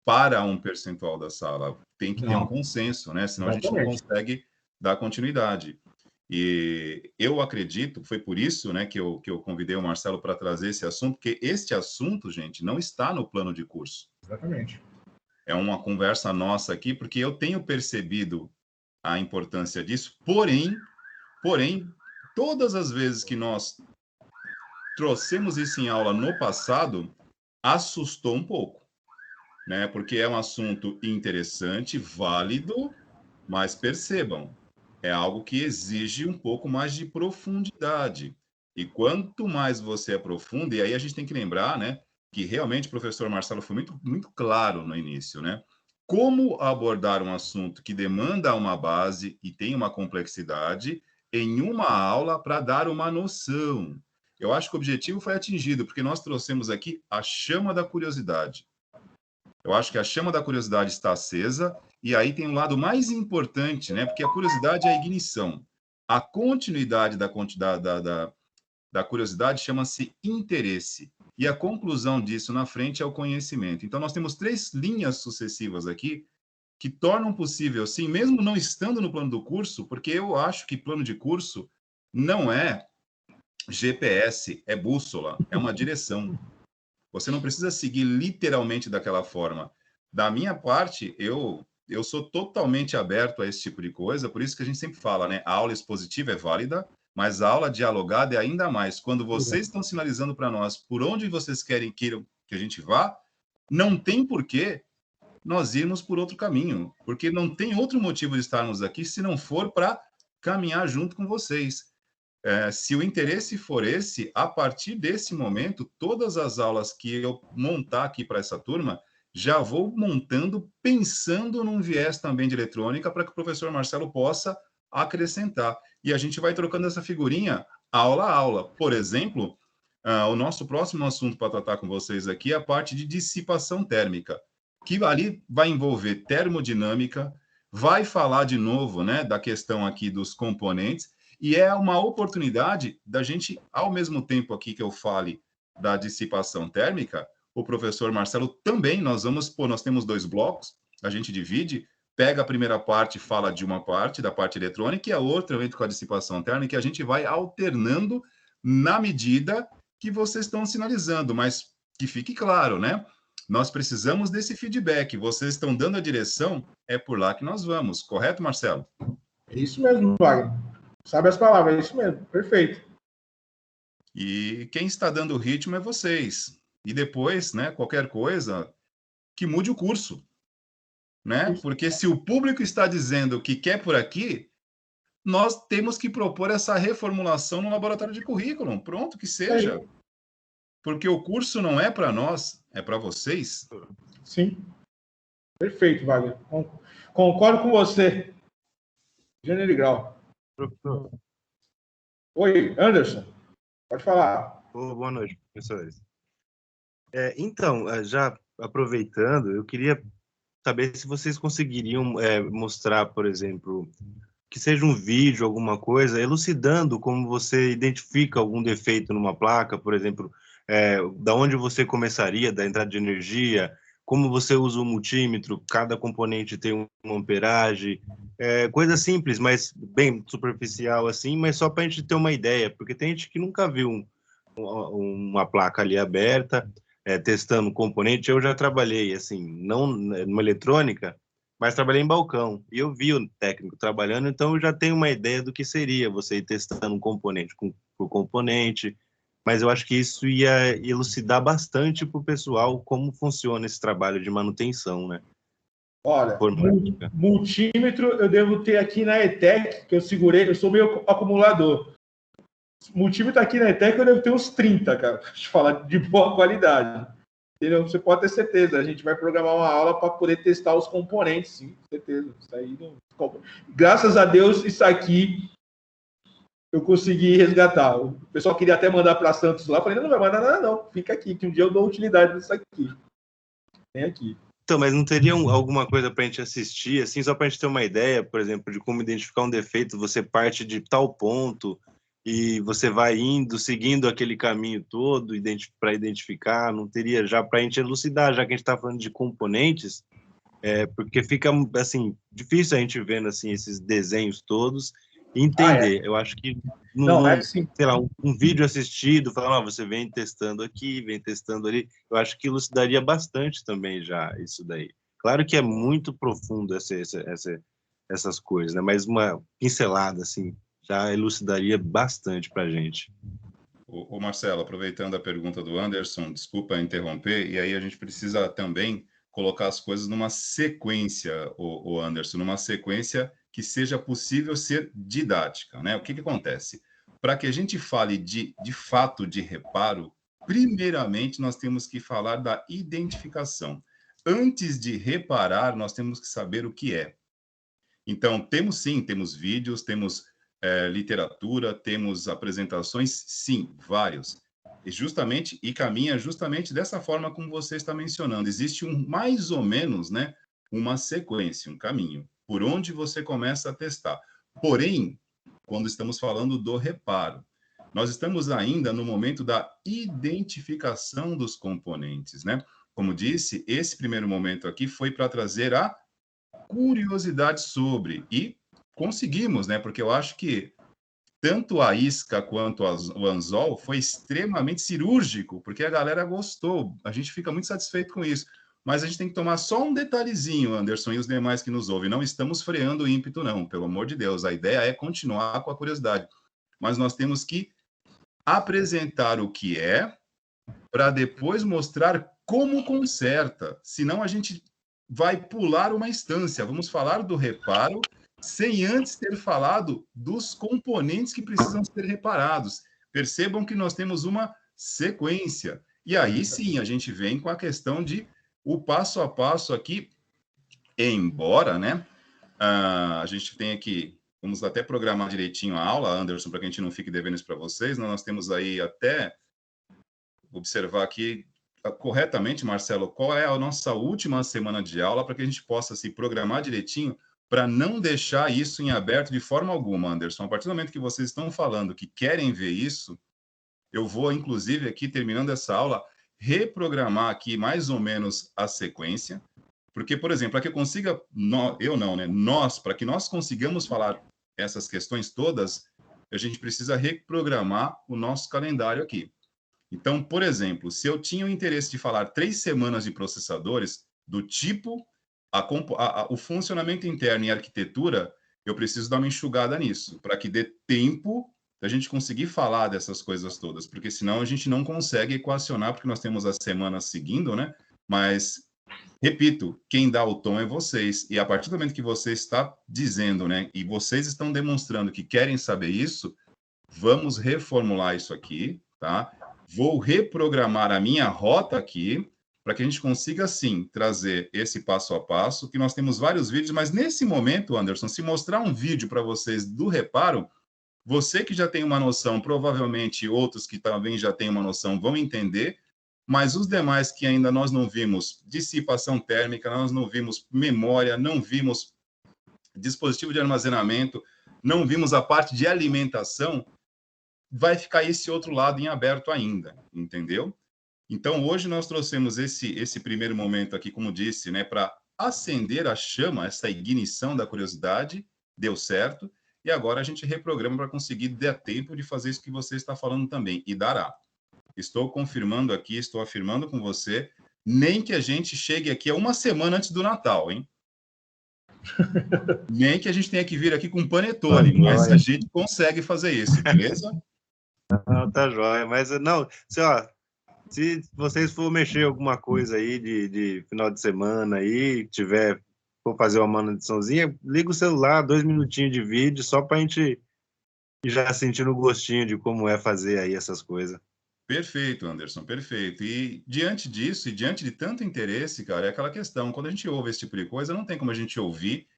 para um percentual da sala. Tem que ter um consenso, né? Senão a gente não consegue dar continuidade. E eu acredito, foi por isso, né, que eu convidei o Marcelo para trazer esse assunto, porque este assunto, gente, não está no plano de curso. Exatamente. É uma conversa nossa aqui, porque eu tenho percebido a importância disso, porém, todas as vezes que nós trouxemos isso em aula no passado, assustou um pouco, né? Porque é um assunto interessante, válido, mas percebam, é algo que exige um pouco mais de profundidade. E quanto mais você aprofunda, e aí a gente tem que lembrar, né, que realmente o professor Marcelo foi muito, muito claro no início, né? Como abordar um assunto que demanda uma base e tem uma complexidade em uma aula para dar uma noção. Eu acho que o objetivo foi atingido, porque nós trouxemos aqui a chama da curiosidade. Eu acho que a chama da curiosidade está acesa, e aí tem um lado mais importante, né? Porque a curiosidade é a ignição. A continuidade da curiosidade chama-se interesse. E a conclusão disso na frente é o conhecimento. Então, nós temos 3 linhas sucessivas aqui que tornam possível, sim, mesmo não estando no plano do curso, porque eu acho que plano de curso não é GPS, é bússola, é uma direção. Você não precisa seguir literalmente daquela forma. Da minha parte, eu sou totalmente aberto a esse tipo de coisa, por isso que a gente sempre fala, né? A aula expositiva é válida, mas a aula dialogada é ainda mais. Quando vocês estão sinalizando para nós por onde vocês querem que a gente vá, não tem porquê nós irmos por outro caminho, porque não tem outro motivo de estarmos aqui se não for para caminhar junto com vocês. Se o interesse for esse, a partir desse momento, todas as aulas que eu montar aqui para essa turma, já vou montando pensando num viés também de eletrônica para que o professor Marcelo possa acrescentar. E a gente vai trocando essa figurinha aula a aula. Por exemplo, o nosso próximo assunto para tratar com vocês aqui é a parte de dissipação térmica, que ali vai envolver termodinâmica, vai falar de novo, né, da questão aqui dos componentes, e é uma oportunidade da gente, ao mesmo tempo aqui que eu fale da dissipação térmica, o professor Marcelo também, nós temos 2 blocos, a gente divide, pega a primeira parte, fala de uma parte, da parte eletrônica, e a outra entra com a dissipação térmica, e a gente vai alternando na medida que vocês estão sinalizando, mas que fique claro, né? Nós precisamos desse feedback, vocês estão dando a direção, é por lá que nós vamos, correto, Marcelo? É isso mesmo, Wagner. Sabe as palavras, é isso mesmo, perfeito. E quem está dando o ritmo é vocês. E depois, né, qualquer coisa, que mude o curso, né? Porque se o público está dizendo que quer por aqui, nós temos que propor essa reformulação no laboratório de currículo. Pronto, que seja. Porque o curso não é para nós, é para vocês. Sim. Perfeito, Wagner. Concordo com você. Gênero e grau. Professor. Oi, Anderson. Pode falar. Boa noite, professores. Então, já aproveitando, eu queria saber se vocês conseguiriam mostrar, por exemplo, que seja um vídeo, alguma coisa, elucidando como você identifica algum defeito numa placa, por exemplo, da onde você começaria, da entrada de energia, como você usa o multímetro, cada componente tem uma amperagem, coisa simples, mas bem superficial assim, mas só para a gente ter uma ideia, porque tem gente que nunca viu uma placa ali aberta, testando um componente. Eu já trabalhei, assim, não numa eletrônica, mas trabalhei em balcão, e eu vi o técnico trabalhando, então eu já tenho uma ideia do que seria você ir testando um componente por componente, mas eu acho que isso ia elucidar bastante para o pessoal como funciona esse trabalho de manutenção, né? Olha, multímetro eu devo ter aqui na ETEC, que eu segurei, eu sou meio acumulador. Multímetro aqui na ETEC eu devo ter uns 30, cara, pra te falar, de boa qualidade. Entendeu? Você pode ter certeza. A gente vai programar uma aula para poder testar os componentes, sim, com certeza. Isso aí não... Graças a Deus, isso aqui eu consegui resgatar. O pessoal queria até mandar para Santos lá. Eu falei, não vai mandar nada, não. Fica aqui, que um dia eu dou utilidade nisso aqui. Tem aqui. Então, mas não teria alguma coisa para a gente assistir, assim, só para a gente ter uma ideia, por exemplo, de como identificar um defeito? Você parte de tal ponto e você vai indo, seguindo aquele caminho todo para identificar, não teria já para a gente elucidar, já que a gente está falando de componentes, porque fica, assim, difícil a gente vendo, assim, esses desenhos todos e entender. Eu acho que, sei lá, um vídeo assistido, falando, você vem testando aqui, vem testando ali, eu acho que elucidaria bastante também já isso daí. Claro que é muito profundo essas coisas, né? Mas uma pincelada, assim, já elucidaria bastante para a gente. O Marcelo, aproveitando a pergunta do Anderson, desculpa interromper, e aí a gente precisa também colocar as coisas numa sequência, o Anderson, numa sequência que seja possível ser didática, né? O que acontece? para que a gente fale de fato de reparo, primeiramente nós temos que falar da identificação. Antes de reparar, nós temos que saber o que é. Então, temos vídeos, temos literatura, temos apresentações, sim, vários. E caminha justamente dessa forma como você está mencionando. Existe mais ou menos, né, uma sequência, um caminho, por onde você começa a testar. Porém, quando estamos falando do reparo, nós estamos ainda no momento da identificação dos componentes, né? Como disse, esse primeiro momento aqui foi para trazer a curiosidade sobre, e conseguimos, né? Porque eu acho que tanto a isca quanto o anzol foi extremamente cirúrgico, porque a galera gostou. A gente fica muito satisfeito com isso. Mas a gente tem que tomar só um detalhezinho, Anderson, e os demais que nos ouvem. Não estamos freando o ímpeto, não, pelo amor de Deus. A ideia é continuar com a curiosidade. Mas nós temos que apresentar o que é, para depois mostrar como conserta. Senão a gente vai pular uma instância. Vamos falar do reparo sem antes ter falado dos componentes que precisam ser reparados. Percebam que nós temos uma sequência. E aí sim a gente vem com a questão de o passo a passo aqui, embora, né, a gente tenha que, vamos até programar direitinho a aula, Anderson, para que a gente não fique devendo isso para vocês, nós temos aí até observar aqui corretamente, Marcelo, qual é a nossa última semana de aula para que a gente possa se programar direitinho para não deixar isso em aberto de forma alguma, Anderson. A partir do momento que vocês estão falando que querem ver isso, eu vou, inclusive, aqui, terminando essa aula, reprogramar aqui mais ou menos a sequência, porque, por exemplo, para que eu consiga, nós, para que nós consigamos falar essas questões todas, a gente precisa reprogramar o nosso calendário aqui. Então, por exemplo, se eu tinha o interesse de falar 3 semanas de processadores, do tipo, o funcionamento interno e arquitetura, eu preciso dar uma enxugada nisso, para que dê tempo da gente conseguir falar dessas coisas todas, porque senão a gente não consegue equacionar, porque nós temos as semanas seguindo, né? Mas, repito, quem dá o tom é vocês, e a partir do momento que você está dizendo, né, e vocês estão demonstrando que querem saber isso, vamos reformular isso aqui, tá? Vou reprogramar a minha rota aqui, para que a gente consiga, sim, trazer esse passo a passo, que nós temos vários vídeos, mas nesse momento, Anderson, se mostrar um vídeo para vocês do reparo, você que já tem uma noção, provavelmente outros que também já têm uma noção vão entender, mas os demais que ainda nós não vimos dissipação térmica, nós não vimos memória, não vimos dispositivo de armazenamento, não vimos a parte de alimentação, vai ficar esse outro lado em aberto ainda, entendeu? Então, hoje nós trouxemos esse primeiro momento aqui, como disse, né, para acender a chama, essa ignição da curiosidade, deu certo, e agora a gente reprograma para conseguir dar tempo de fazer isso que você está falando também, e dará. Estou confirmando aqui, estou afirmando com você, nem que a gente chegue aqui a uma semana antes do Natal, hein? Nem que a gente tenha que vir aqui com panetone, mas a gente consegue fazer isso, beleza? Não, tá jóia, mas não, se vocês for mexer alguma coisa aí de final de semana aí, for fazer uma manutençãozinha, liga o celular, 2 minutinhos de vídeo, só pra gente ir já sentindo o gostinho de como é fazer aí essas coisas. Perfeito, Anderson, perfeito. E diante disso, e diante de tanto interesse, cara, é aquela questão, quando a gente ouve esse tipo de coisa, não tem como a gente ouvir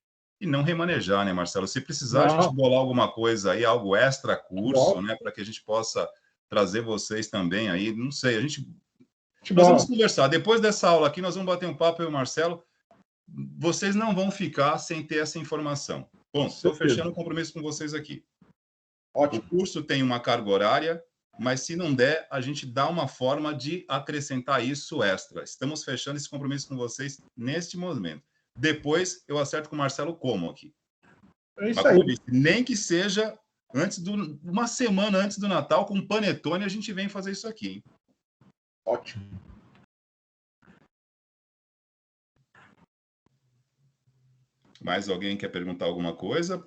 e não remanejar, né, Marcelo? Se precisar a gente bolar alguma coisa aí, algo extra curso, né, para que a gente possa trazer vocês também aí, não sei, nós vamos conversar. Depois dessa aula aqui, nós vamos bater um papo, eu e o Marcelo. Vocês não vão ficar sem ter essa informação. Bom, estou fechando o compromisso com vocês aqui. Ótimo. O curso tem uma carga horária, mas se não der, a gente dá uma forma de acrescentar isso extra. Estamos fechando esse compromisso com vocês neste momento. Depois eu acerto com o Marcelo como aqui. É isso aí. Nem que seja uma semana antes do Natal, com panetone, a gente vem fazer isso aqui, hein? Ótimo. Mais alguém quer perguntar alguma coisa?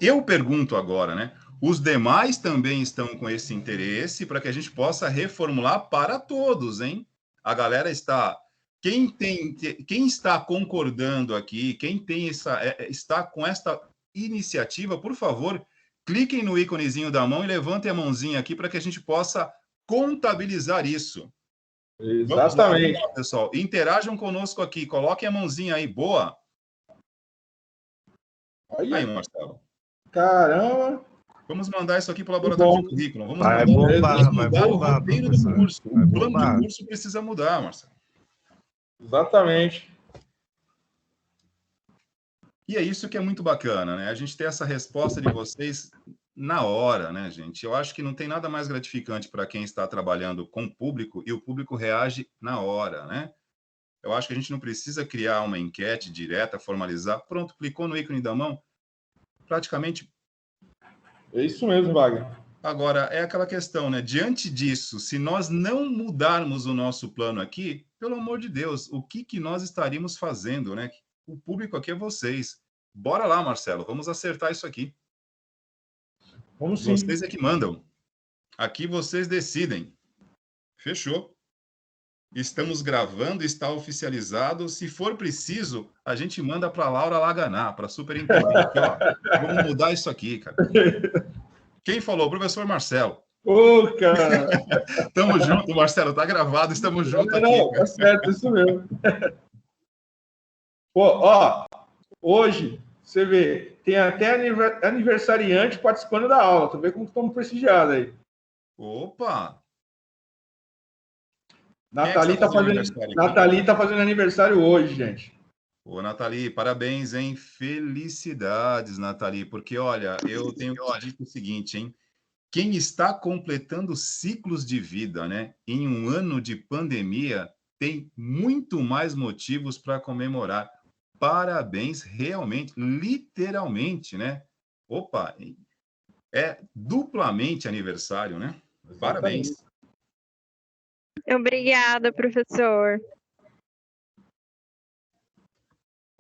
Eu pergunto agora, né? Os demais também estão com esse interesse para que a gente possa reformular para todos, hein? A galera está... Quem está concordando aqui, quem tem está com esta iniciativa, por favor, cliquem no íconezinho da mão e levantem a mãozinha aqui para que a gente possa contabilizar isso. Exatamente. Vamos lá, pessoal. Interajam conosco aqui. Coloquem a mãozinha aí. Boa. Olha, Aí, Marcelo. caramba. Vamos mandar isso aqui para o laboratório de currículo. Vamos Vai mandar, bombar, vai mudar o bombar, roteiro do professor. curso. Vai O plano bombar. de curso precisa mudar, Marcelo. Exatamente. E é isso que é muito bacana, né? A gente ter essa resposta de vocês na hora, né, gente? Eu acho que não tem nada mais gratificante para quem está trabalhando com o público e o público reage na hora, né? Eu acho que a gente não precisa criar uma enquete direta, formalizar. Pronto, clicou no ícone da mão, praticamente. É isso mesmo, Wagner. Agora, é aquela questão, né? Diante disso, se nós não mudarmos o nosso plano aqui, pelo amor de Deus, o que nós estaríamos fazendo, né? O público aqui é vocês. Bora lá, Marcelo, vamos acertar isso aqui. Vamos sim. Vocês é que mandam. Aqui vocês decidem. Fechou. Estamos gravando, está oficializado. Se for preciso, a gente manda para Laura Laganá, para a superintendente. Ó, vamos mudar isso aqui, cara. Quem falou? Professor Marcelo. Ô, cara. Tamo junto, Marcelo. Tá gravado, estamos juntos aqui. Não, tá certo, isso mesmo. Pô, ó, hoje, você vê, tem até aniversariante participando da aula. Tu vê como estamos prestigiados aí. Opa! Nathalie tá fazendo aniversário hoje, gente. Ô, Nathalie, parabéns, hein? Felicidades, Nathalie, porque, olha, eu tenho que dizer o seguinte, hein? Quem está completando ciclos de vida, né, em um ano de pandemia, tem muito mais motivos para comemorar. Parabéns, realmente, literalmente, né? Opa, é duplamente aniversário, né? Parabéns. Obrigada, professor.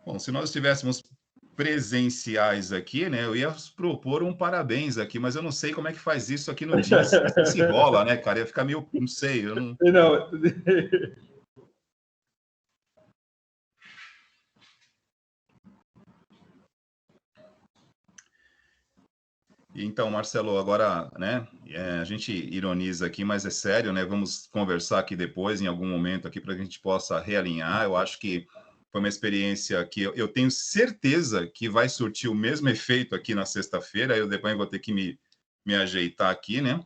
Bom, se nós estivéssemos presenciais aqui, né, eu ia propor um parabéns aqui, mas eu não sei como é que faz isso aqui no Teams. Se rola, né, cara? Ia ficar meio, não sei, eu não... Não. Então, Marcelo, agora, né, a gente ironiza aqui, mas é sério, né? Vamos conversar aqui depois, em algum momento aqui, para que a gente possa realinhar. Eu acho que foi uma experiência que eu tenho certeza que vai surtir o mesmo efeito aqui na sexta-feira. Eu depois vou ter que me ajeitar aqui, né?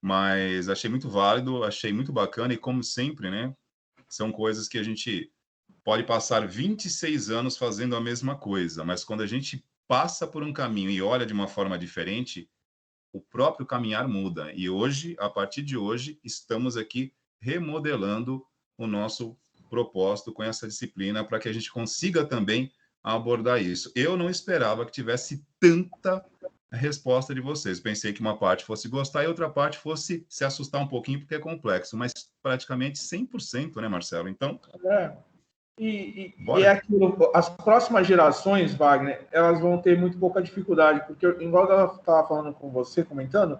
Mas achei muito válido, achei muito bacana e, como sempre, né, são coisas que a gente pode passar 26 anos fazendo a mesma coisa, mas quando a gente passa por um caminho e olha de uma forma diferente, o próprio caminhar muda. E hoje, a partir de hoje, estamos aqui remodelando o nosso propósito com essa disciplina para que a gente consiga também abordar isso. Eu não esperava que tivesse tanta resposta de vocês. Pensei que uma parte fosse gostar e outra parte fosse se assustar um pouquinho porque é complexo, mas praticamente 100%, né, Marcelo? Então, E é aquilo, as próximas gerações, Wagner, elas vão ter muito pouca dificuldade, porque, igual eu estava falando com você, comentando,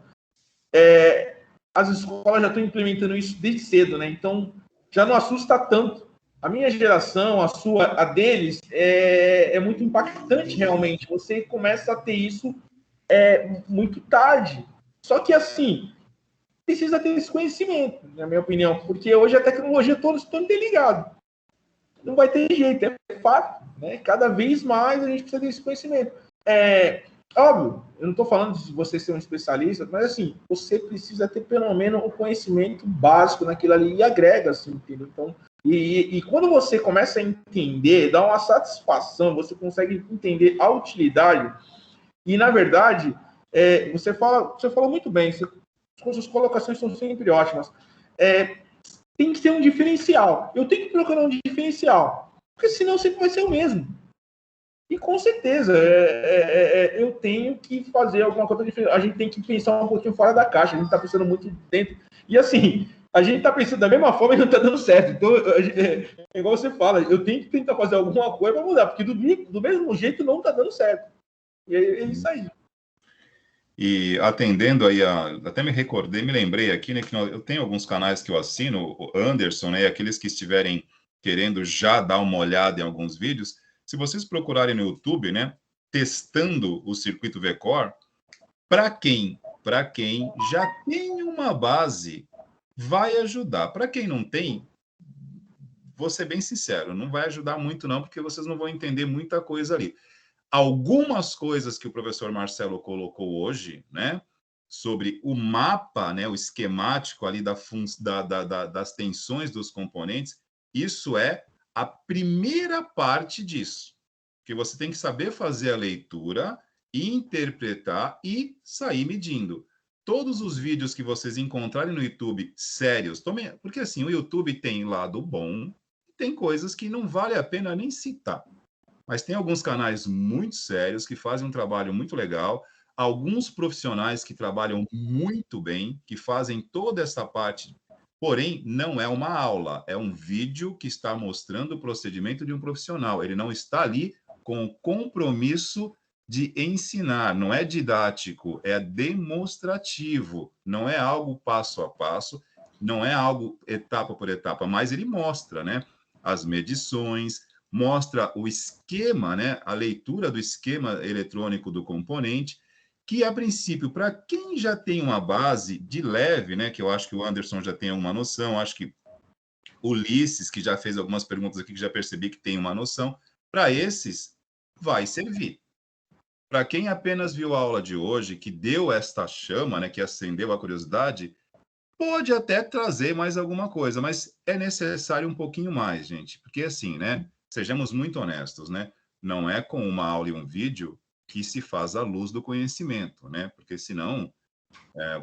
as escolas já estão implementando isso desde cedo, né? Então, já não assusta tanto. A minha geração, a deles, é muito impactante, realmente. Você começa a ter isso muito tarde. Só que, assim, precisa ter esse conhecimento, na minha opinião, porque hoje a tecnologia todos estão interligados. Não vai ter jeito, é fato, né? Cada vez mais a gente precisa desse conhecimento. Óbvio, eu não estou falando de você ser um especialista, mas assim, você precisa ter pelo menos o conhecimento básico naquilo ali e agrega, assim, entendeu? Então, e quando você começa a entender, dá uma satisfação, você consegue entender a utilidade, e na verdade, você falou muito bem, suas colocações são sempre ótimas. Tem que ter um diferencial. Eu tenho que procurar um diferencial, porque senão sempre vai ser o mesmo. E com certeza, eu tenho que fazer alguma coisa diferente. A gente tem que pensar um pouquinho fora da caixa. A gente está pensando muito dentro. E assim, a gente está pensando da mesma forma e não está dando certo. Então, igual você fala, eu tenho que tentar fazer alguma coisa para mudar, porque do mesmo jeito não está dando certo. E é isso aí. E atendendo aí, até me lembrei aqui, né, que eu tenho alguns canais que eu assino, o Anderson, né, e aqueles que estiverem querendo já dar uma olhada em alguns vídeos, se vocês procurarem no YouTube, né, testando o circuito VCore, Para quem? Para quem já tem uma base, vai ajudar. Para quem não tem, vou ser bem sincero, não vai ajudar muito não, porque vocês não vão entender muita coisa ali. Algumas coisas que o professor Marcelo colocou hoje, né, sobre o mapa, né, o esquemático ali das tensões dos componentes, isso é a primeira parte disso, que você tem que saber fazer a leitura, interpretar e sair medindo. Todos os vídeos que vocês encontrarem no YouTube sérios, porque assim, o YouTube tem lado bom, tem coisas que não vale a pena nem citar. Mas tem alguns canais muito sérios que fazem um trabalho muito legal, alguns profissionais que trabalham muito bem, que fazem toda essa parte. Porém, não é uma aula, é um vídeo que está mostrando o procedimento de um profissional. Ele não está ali com o compromisso de ensinar, não é didático, é demonstrativo, não é algo passo a passo, não é algo etapa por etapa, mas ele mostra, né, as medições, mostra o esquema, né, a leitura do esquema eletrônico do componente, que a princípio, para quem já tem uma base de leve, né, que eu acho que o Anderson já tem uma noção, acho que o Ulisses, que já fez algumas perguntas aqui, que já percebi que tem uma noção, para esses vai servir. Para quem apenas viu a aula de hoje, que deu esta chama, né, que acendeu a curiosidade, pode até trazer mais alguma coisa, mas é necessário um pouquinho mais, gente, porque assim, né? Sejamos muito honestos, né? Não é com uma aula e um vídeo que se faz a luz do conhecimento, né? Porque senão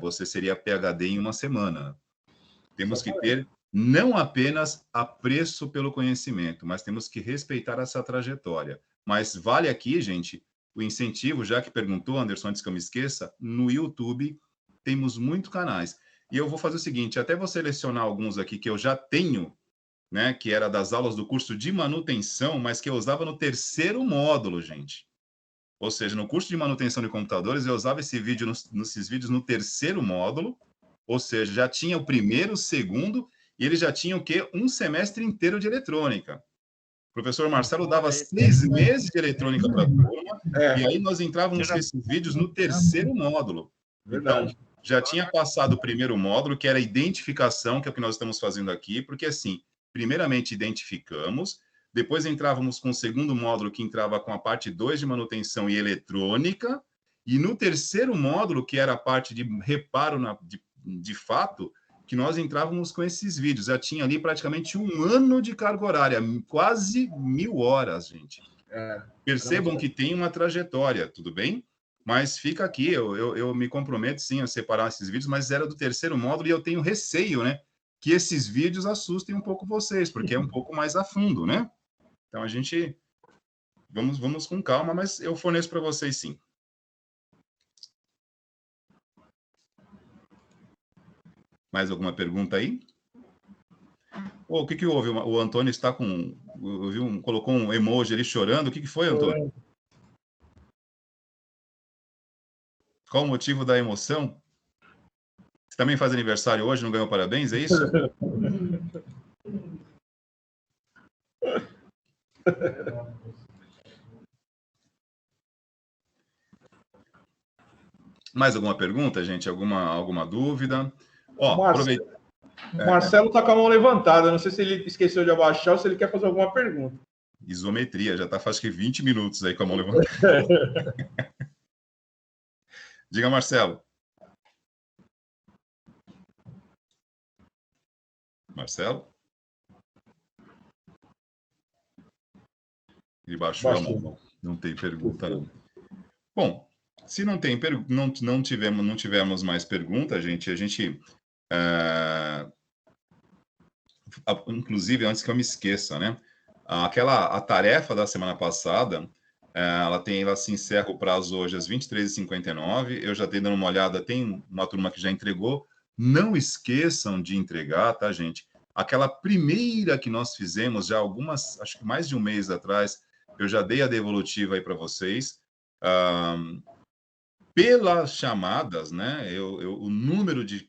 você seria PhD em uma semana. Temos que ter não apenas apreço pelo conhecimento, mas temos que respeitar essa trajetória. Mas vale aqui, gente, o incentivo, já que perguntou, Anderson, antes que eu me esqueça, no YouTube temos muitos canais. E eu vou fazer o seguinte, até vou selecionar alguns aqui que eu já tenho, né, que era das aulas do curso de manutenção, mas que eu usava no terceiro módulo, gente. Ou seja, no curso de manutenção de computadores, eu usava esses vídeos no terceiro módulo, ou seja, já tinha o primeiro, o segundo, e ele já tinha o quê? Um semestre inteiro de eletrônica. O professor Marcelo dava 6 meses de eletrônica para a turma, e aí nós entrávamos com esses vídeos no terceiro módulo. Então, já tinha passado o primeiro módulo, que era a identificação, que é o que nós estamos fazendo aqui, porque assim, primeiramente identificamos, depois entrávamos com o segundo módulo, que entrava com a parte 2 de manutenção e eletrônica, e no terceiro módulo, que era a parte de reparo de fato, que nós entrávamos com esses vídeos. Já tinha ali praticamente 1 ano de carga horária, quase 1.000 horas, gente. Percebam que tem uma trajetória, tudo bem? Mas fica aqui, eu me comprometo sim a separar esses vídeos, mas era do terceiro módulo e eu tenho receio, né? Que esses vídeos assustem um pouco vocês, porque é um pouco mais a fundo, né? Então a gente vamos com calma, mas eu forneço para vocês sim. Mais alguma pergunta aí? Oh, o que que houve? O Antônio está com... colocou um emoji ali chorando. O que que foi, Antônio? Qual o motivo da emoção? Você também faz aniversário hoje, não ganhou parabéns, é isso? Mais alguma pergunta, gente? Alguma dúvida? Ó, aproveita. Marcelo está com a mão levantada. Não sei se ele esqueceu de abaixar ou se ele quer fazer alguma pergunta. Isometria, já está faz que 20 minutos aí com a mão levantada. Diga, Marcelo. Marcelo? Ele baixou a mão. Não tem pergunta, não. Bom, se não tem não tivemos mais pergunta, gente, a gente inclusive, antes que eu me esqueça, né? A tarefa da semana passada, ela se encerra o prazo hoje às 23h59. Eu já dei dando uma olhada, tem uma turma que já entregou. Não esqueçam de entregar, tá, gente? Aquela primeira que nós fizemos já acho que mais de um mês atrás, eu já dei a devolutiva aí para vocês. Pelas chamadas, né? O número de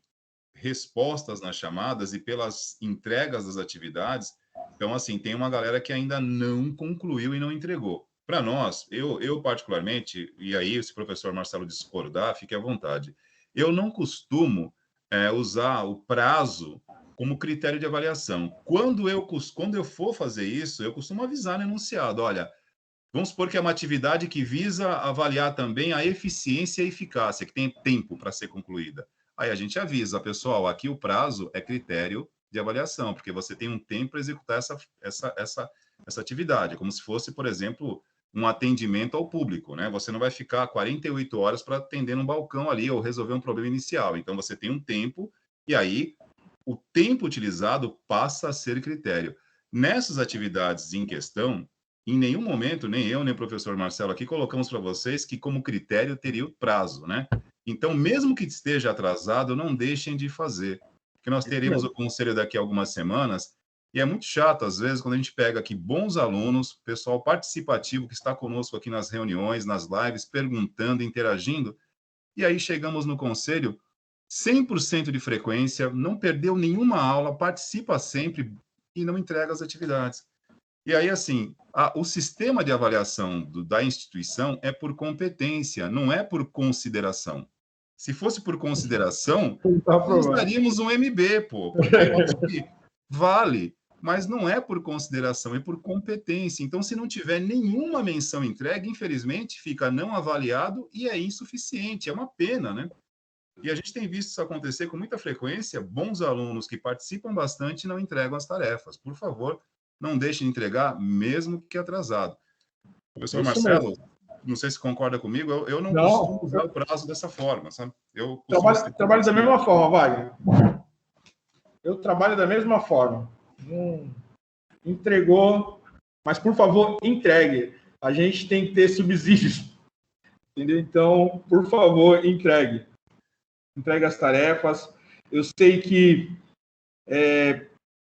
respostas nas chamadas e pelas entregas das atividades. Então, assim, tem uma galera que ainda não concluiu e não entregou. Para nós, eu particularmente, e aí se o professor Marcelo discordar, fique à vontade, eu não costumo usar o prazo como critério de avaliação. Quando eu for fazer isso, eu costumo avisar no enunciado, olha, vamos supor que é uma atividade que visa avaliar também a eficiência e a eficácia, que tem tempo para ser concluída. Aí a gente avisa, pessoal, aqui o prazo é critério de avaliação, porque você tem um tempo para executar essa atividade, como se fosse, por exemplo, um atendimento ao público, né? Você não vai ficar 48 horas para atender num balcão ali ou resolver um problema inicial. Então, você tem um tempo e aí o tempo utilizado passa a ser critério. Nessas atividades em questão, em nenhum momento, nem eu, nem o professor Marcelo aqui, colocamos para vocês que como critério teria o prazo, né? Então, mesmo que esteja atrasado, não deixem de fazer, porque nós teremos o conselho daqui a algumas semanas, e é muito chato, às vezes, quando a gente pega aqui bons alunos, pessoal participativo que está conosco aqui nas reuniões, nas lives, perguntando, interagindo, e aí chegamos no conselho, 100% de frequência, não perdeu nenhuma aula, participa sempre e não entrega as atividades. E aí, assim, o sistema de avaliação da instituição é por competência, não é por consideração. Se fosse por consideração, nós daríamos um MB, pô, porque eu acho que vale, mas não é por consideração, é por competência. Então, se não tiver nenhuma menção entregue, infelizmente, fica não avaliado e é insuficiente. É uma pena, né? E a gente tem visto isso acontecer com muita frequência, bons alunos que participam bastante não entregam as tarefas. Por favor, não deixe de entregar, mesmo que atrasado. Professor Marcelo, não sei se concorda comigo, eu não costumo usar o prazo dessa forma, sabe? Eu trabalho da mesma forma, Wagner. Eu trabalho da mesma forma. Entregou, mas, por favor, entregue. A gente tem que ter subsídios, entendeu? Então, por favor, entregue. Entregue as tarefas. Eu sei que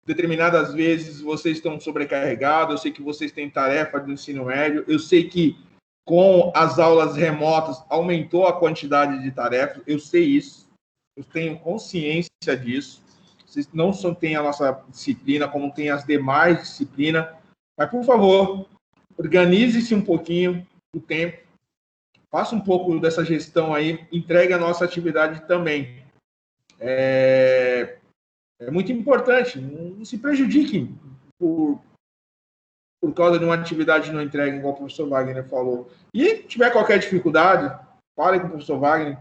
determinadas vezes vocês estão sobrecarregados, eu sei que vocês têm tarefa do ensino médio, eu sei que com as aulas remotas aumentou a quantidade de tarefas, eu sei isso, eu tenho consciência disso. Vocês não só têm a nossa disciplina, como tem as demais disciplinas, mas, por favor, organize-se um pouquinho o tempo, faça um pouco dessa gestão aí, entregue a nossa atividade também. É muito importante, não se prejudiquem por causa de uma atividade não entregue, igual o professor Wagner falou. E tiver qualquer dificuldade, fale com o professor Wagner,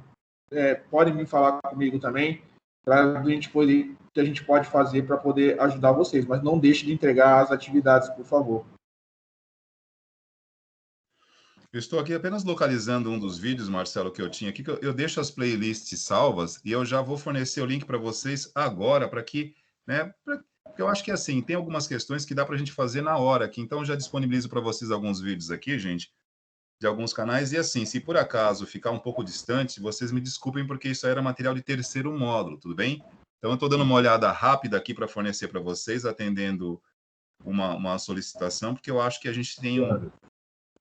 pode vir falar comigo também, para a gente poder, que a gente pode fazer para poder ajudar vocês, mas não deixe de entregar as atividades, por favor. Eu estou aqui apenas localizando um dos vídeos, Marcelo, que eu tinha aqui, que eu deixo as playlists salvas e eu já vou fornecer o link para vocês agora, para que, né, porque eu acho que assim, tem algumas questões que dá para a gente fazer na hora aqui, então eu já disponibilizo para vocês alguns vídeos aqui, gente, de alguns canais, e assim, se por acaso ficar um pouco distante, vocês me desculpem, porque isso aí era material de terceiro módulo, tudo bem? Então eu estou dando uma olhada rápida aqui para fornecer para vocês, atendendo uma solicitação, porque eu acho que a gente tem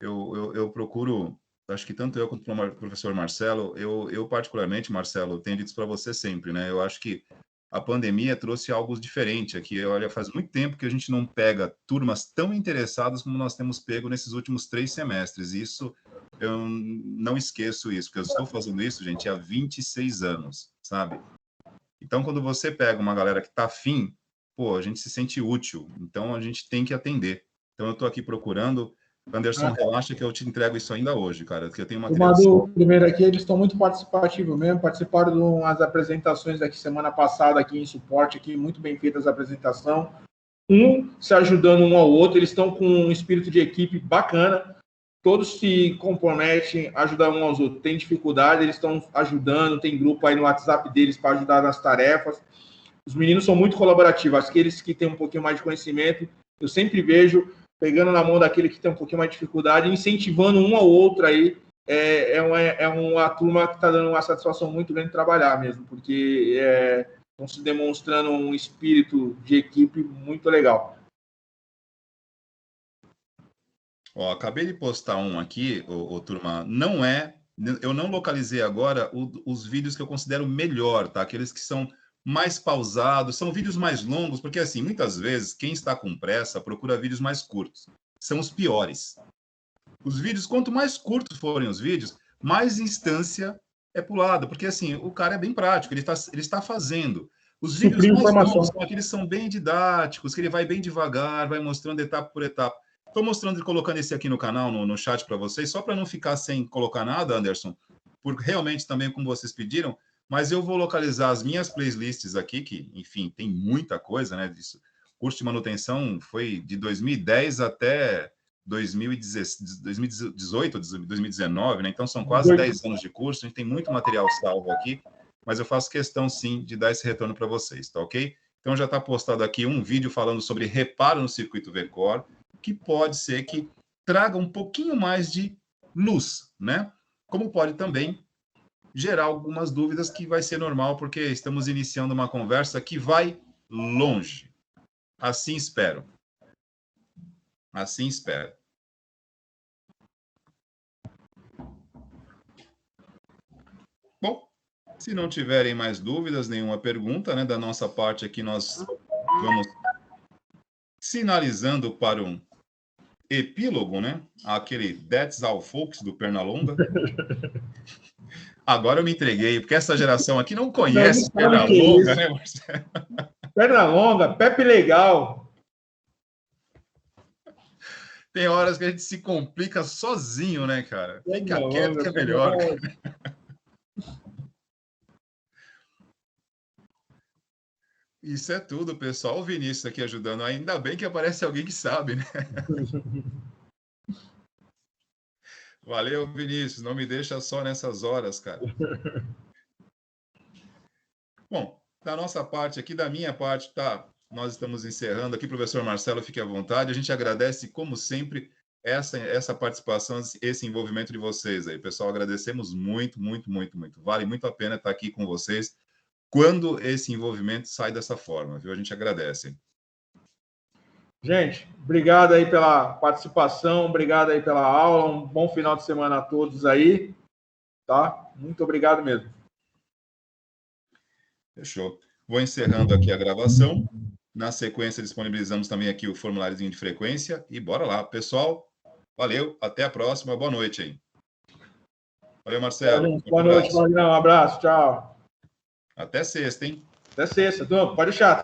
eu procuro, acho que tanto eu quanto o professor Marcelo, eu particularmente, Marcelo, tenho dito isso para você sempre, né? Eu acho que a pandemia trouxe algo diferente aqui. Olha, faz muito tempo que a gente não pega turmas tão interessadas como nós temos pego nesses últimos 3 semestres. Isso, eu não esqueço isso, porque eu estou fazendo isso, gente, há 26 anos, sabe? Então, quando você pega uma galera que está afim, pô, a gente se sente útil. Então, a gente tem que atender. Então, eu estou aqui procurando. Anderson, relaxa que eu te entrego isso ainda hoje, cara, porque eu tenho material. O primeiro aqui, eles estão muito participativos mesmo, participaram de umas apresentações aqui semana passada, aqui em suporte, aqui, muito bem feitas as apresentações. Se ajudando um ao outro, eles estão com um espírito de equipe bacana, todos se comprometem a ajudar um aos outros. Tem dificuldade, eles estão ajudando, tem grupo aí no WhatsApp deles para ajudar nas tarefas. Os meninos são muito colaborativos, aqueles que têm um pouquinho mais de conhecimento, eu sempre vejo pegando na mão daquele que tem um pouquinho mais de dificuldade, incentivando um ao outro aí, é uma turma que está dando uma satisfação muito grande de trabalhar mesmo, porque estão se demonstrando um espírito de equipe muito legal. Ó, acabei de postar um aqui, turma, eu não localizei agora os vídeos que eu considero melhor, tá? Aqueles que são mais pausados, são vídeos mais longos, porque assim, muitas vezes, quem está com pressa procura vídeos mais curtos. São os piores. Os vídeos, quanto mais curtos forem os vídeos, mais instância é pulada, porque assim, o cara é bem prático, ele está fazendo. Os vídeos Suprir mais informação. longos são aqueles que são bem didáticos, que ele vai bem devagar, vai mostrando etapa por etapa. Estou mostrando e colocando esse aqui no canal, no chat para vocês, só para não ficar sem colocar nada, Anderson, porque realmente também, como vocês pediram, mas eu vou localizar as minhas playlists aqui, que, enfim, tem muita coisa, né, disso. O curso de manutenção foi de 2010 até 2018, 2019, né? Então são quase 10 anos de curso, a gente tem muito material salvo aqui, mas eu faço questão, sim, de dar esse retorno para vocês, tá ok? Então já está postado aqui um vídeo falando sobre reparo no circuito VCore, que pode ser que traga um pouquinho mais de luz, né? Como pode também gerar algumas dúvidas, que vai ser normal, porque estamos iniciando uma conversa que vai longe. Assim espero. Assim espero. Bom, se não tiverem mais dúvidas, nenhuma pergunta, né, da nossa parte aqui, nós vamos sinalizando para um epílogo, né? Aquele That's All Folks do Pernalonga. Agora eu me entreguei, porque essa geração aqui não conhece Pernalonga, né, Marcelo? Pernalonga, Pepe Legal. Tem horas que a gente se complica sozinho, né, cara? Fica quieto que é melhor. Isso é tudo, pessoal. O Vinícius aqui ajudando. Ainda bem que aparece alguém que sabe, né? Valeu, Vinícius. Não me deixa só nessas horas, cara. Bom, da nossa parte aqui, da minha parte, tá? Nós estamos encerrando aqui. Professor Marcelo, fique à vontade. A gente agradece, como sempre, essa participação, esse envolvimento de vocês aí. Pessoal, agradecemos muito, muito, muito, muito. Vale muito a pena estar aqui com vocês quando esse envolvimento sai dessa forma, viu? A gente agradece. Gente, obrigado aí pela participação, obrigado aí pela aula, um bom final de semana a todos aí, tá? Muito obrigado mesmo. Fechou. Vou encerrando aqui a gravação. Na sequência, disponibilizamos também aqui o formuláriozinho de frequência e bora lá. Pessoal, valeu, até a próxima, boa noite aí. Valeu, Marcelo. Boa noite, Magnão, um abraço, tchau. Até sexta, hein? Até sexta, pode deixar.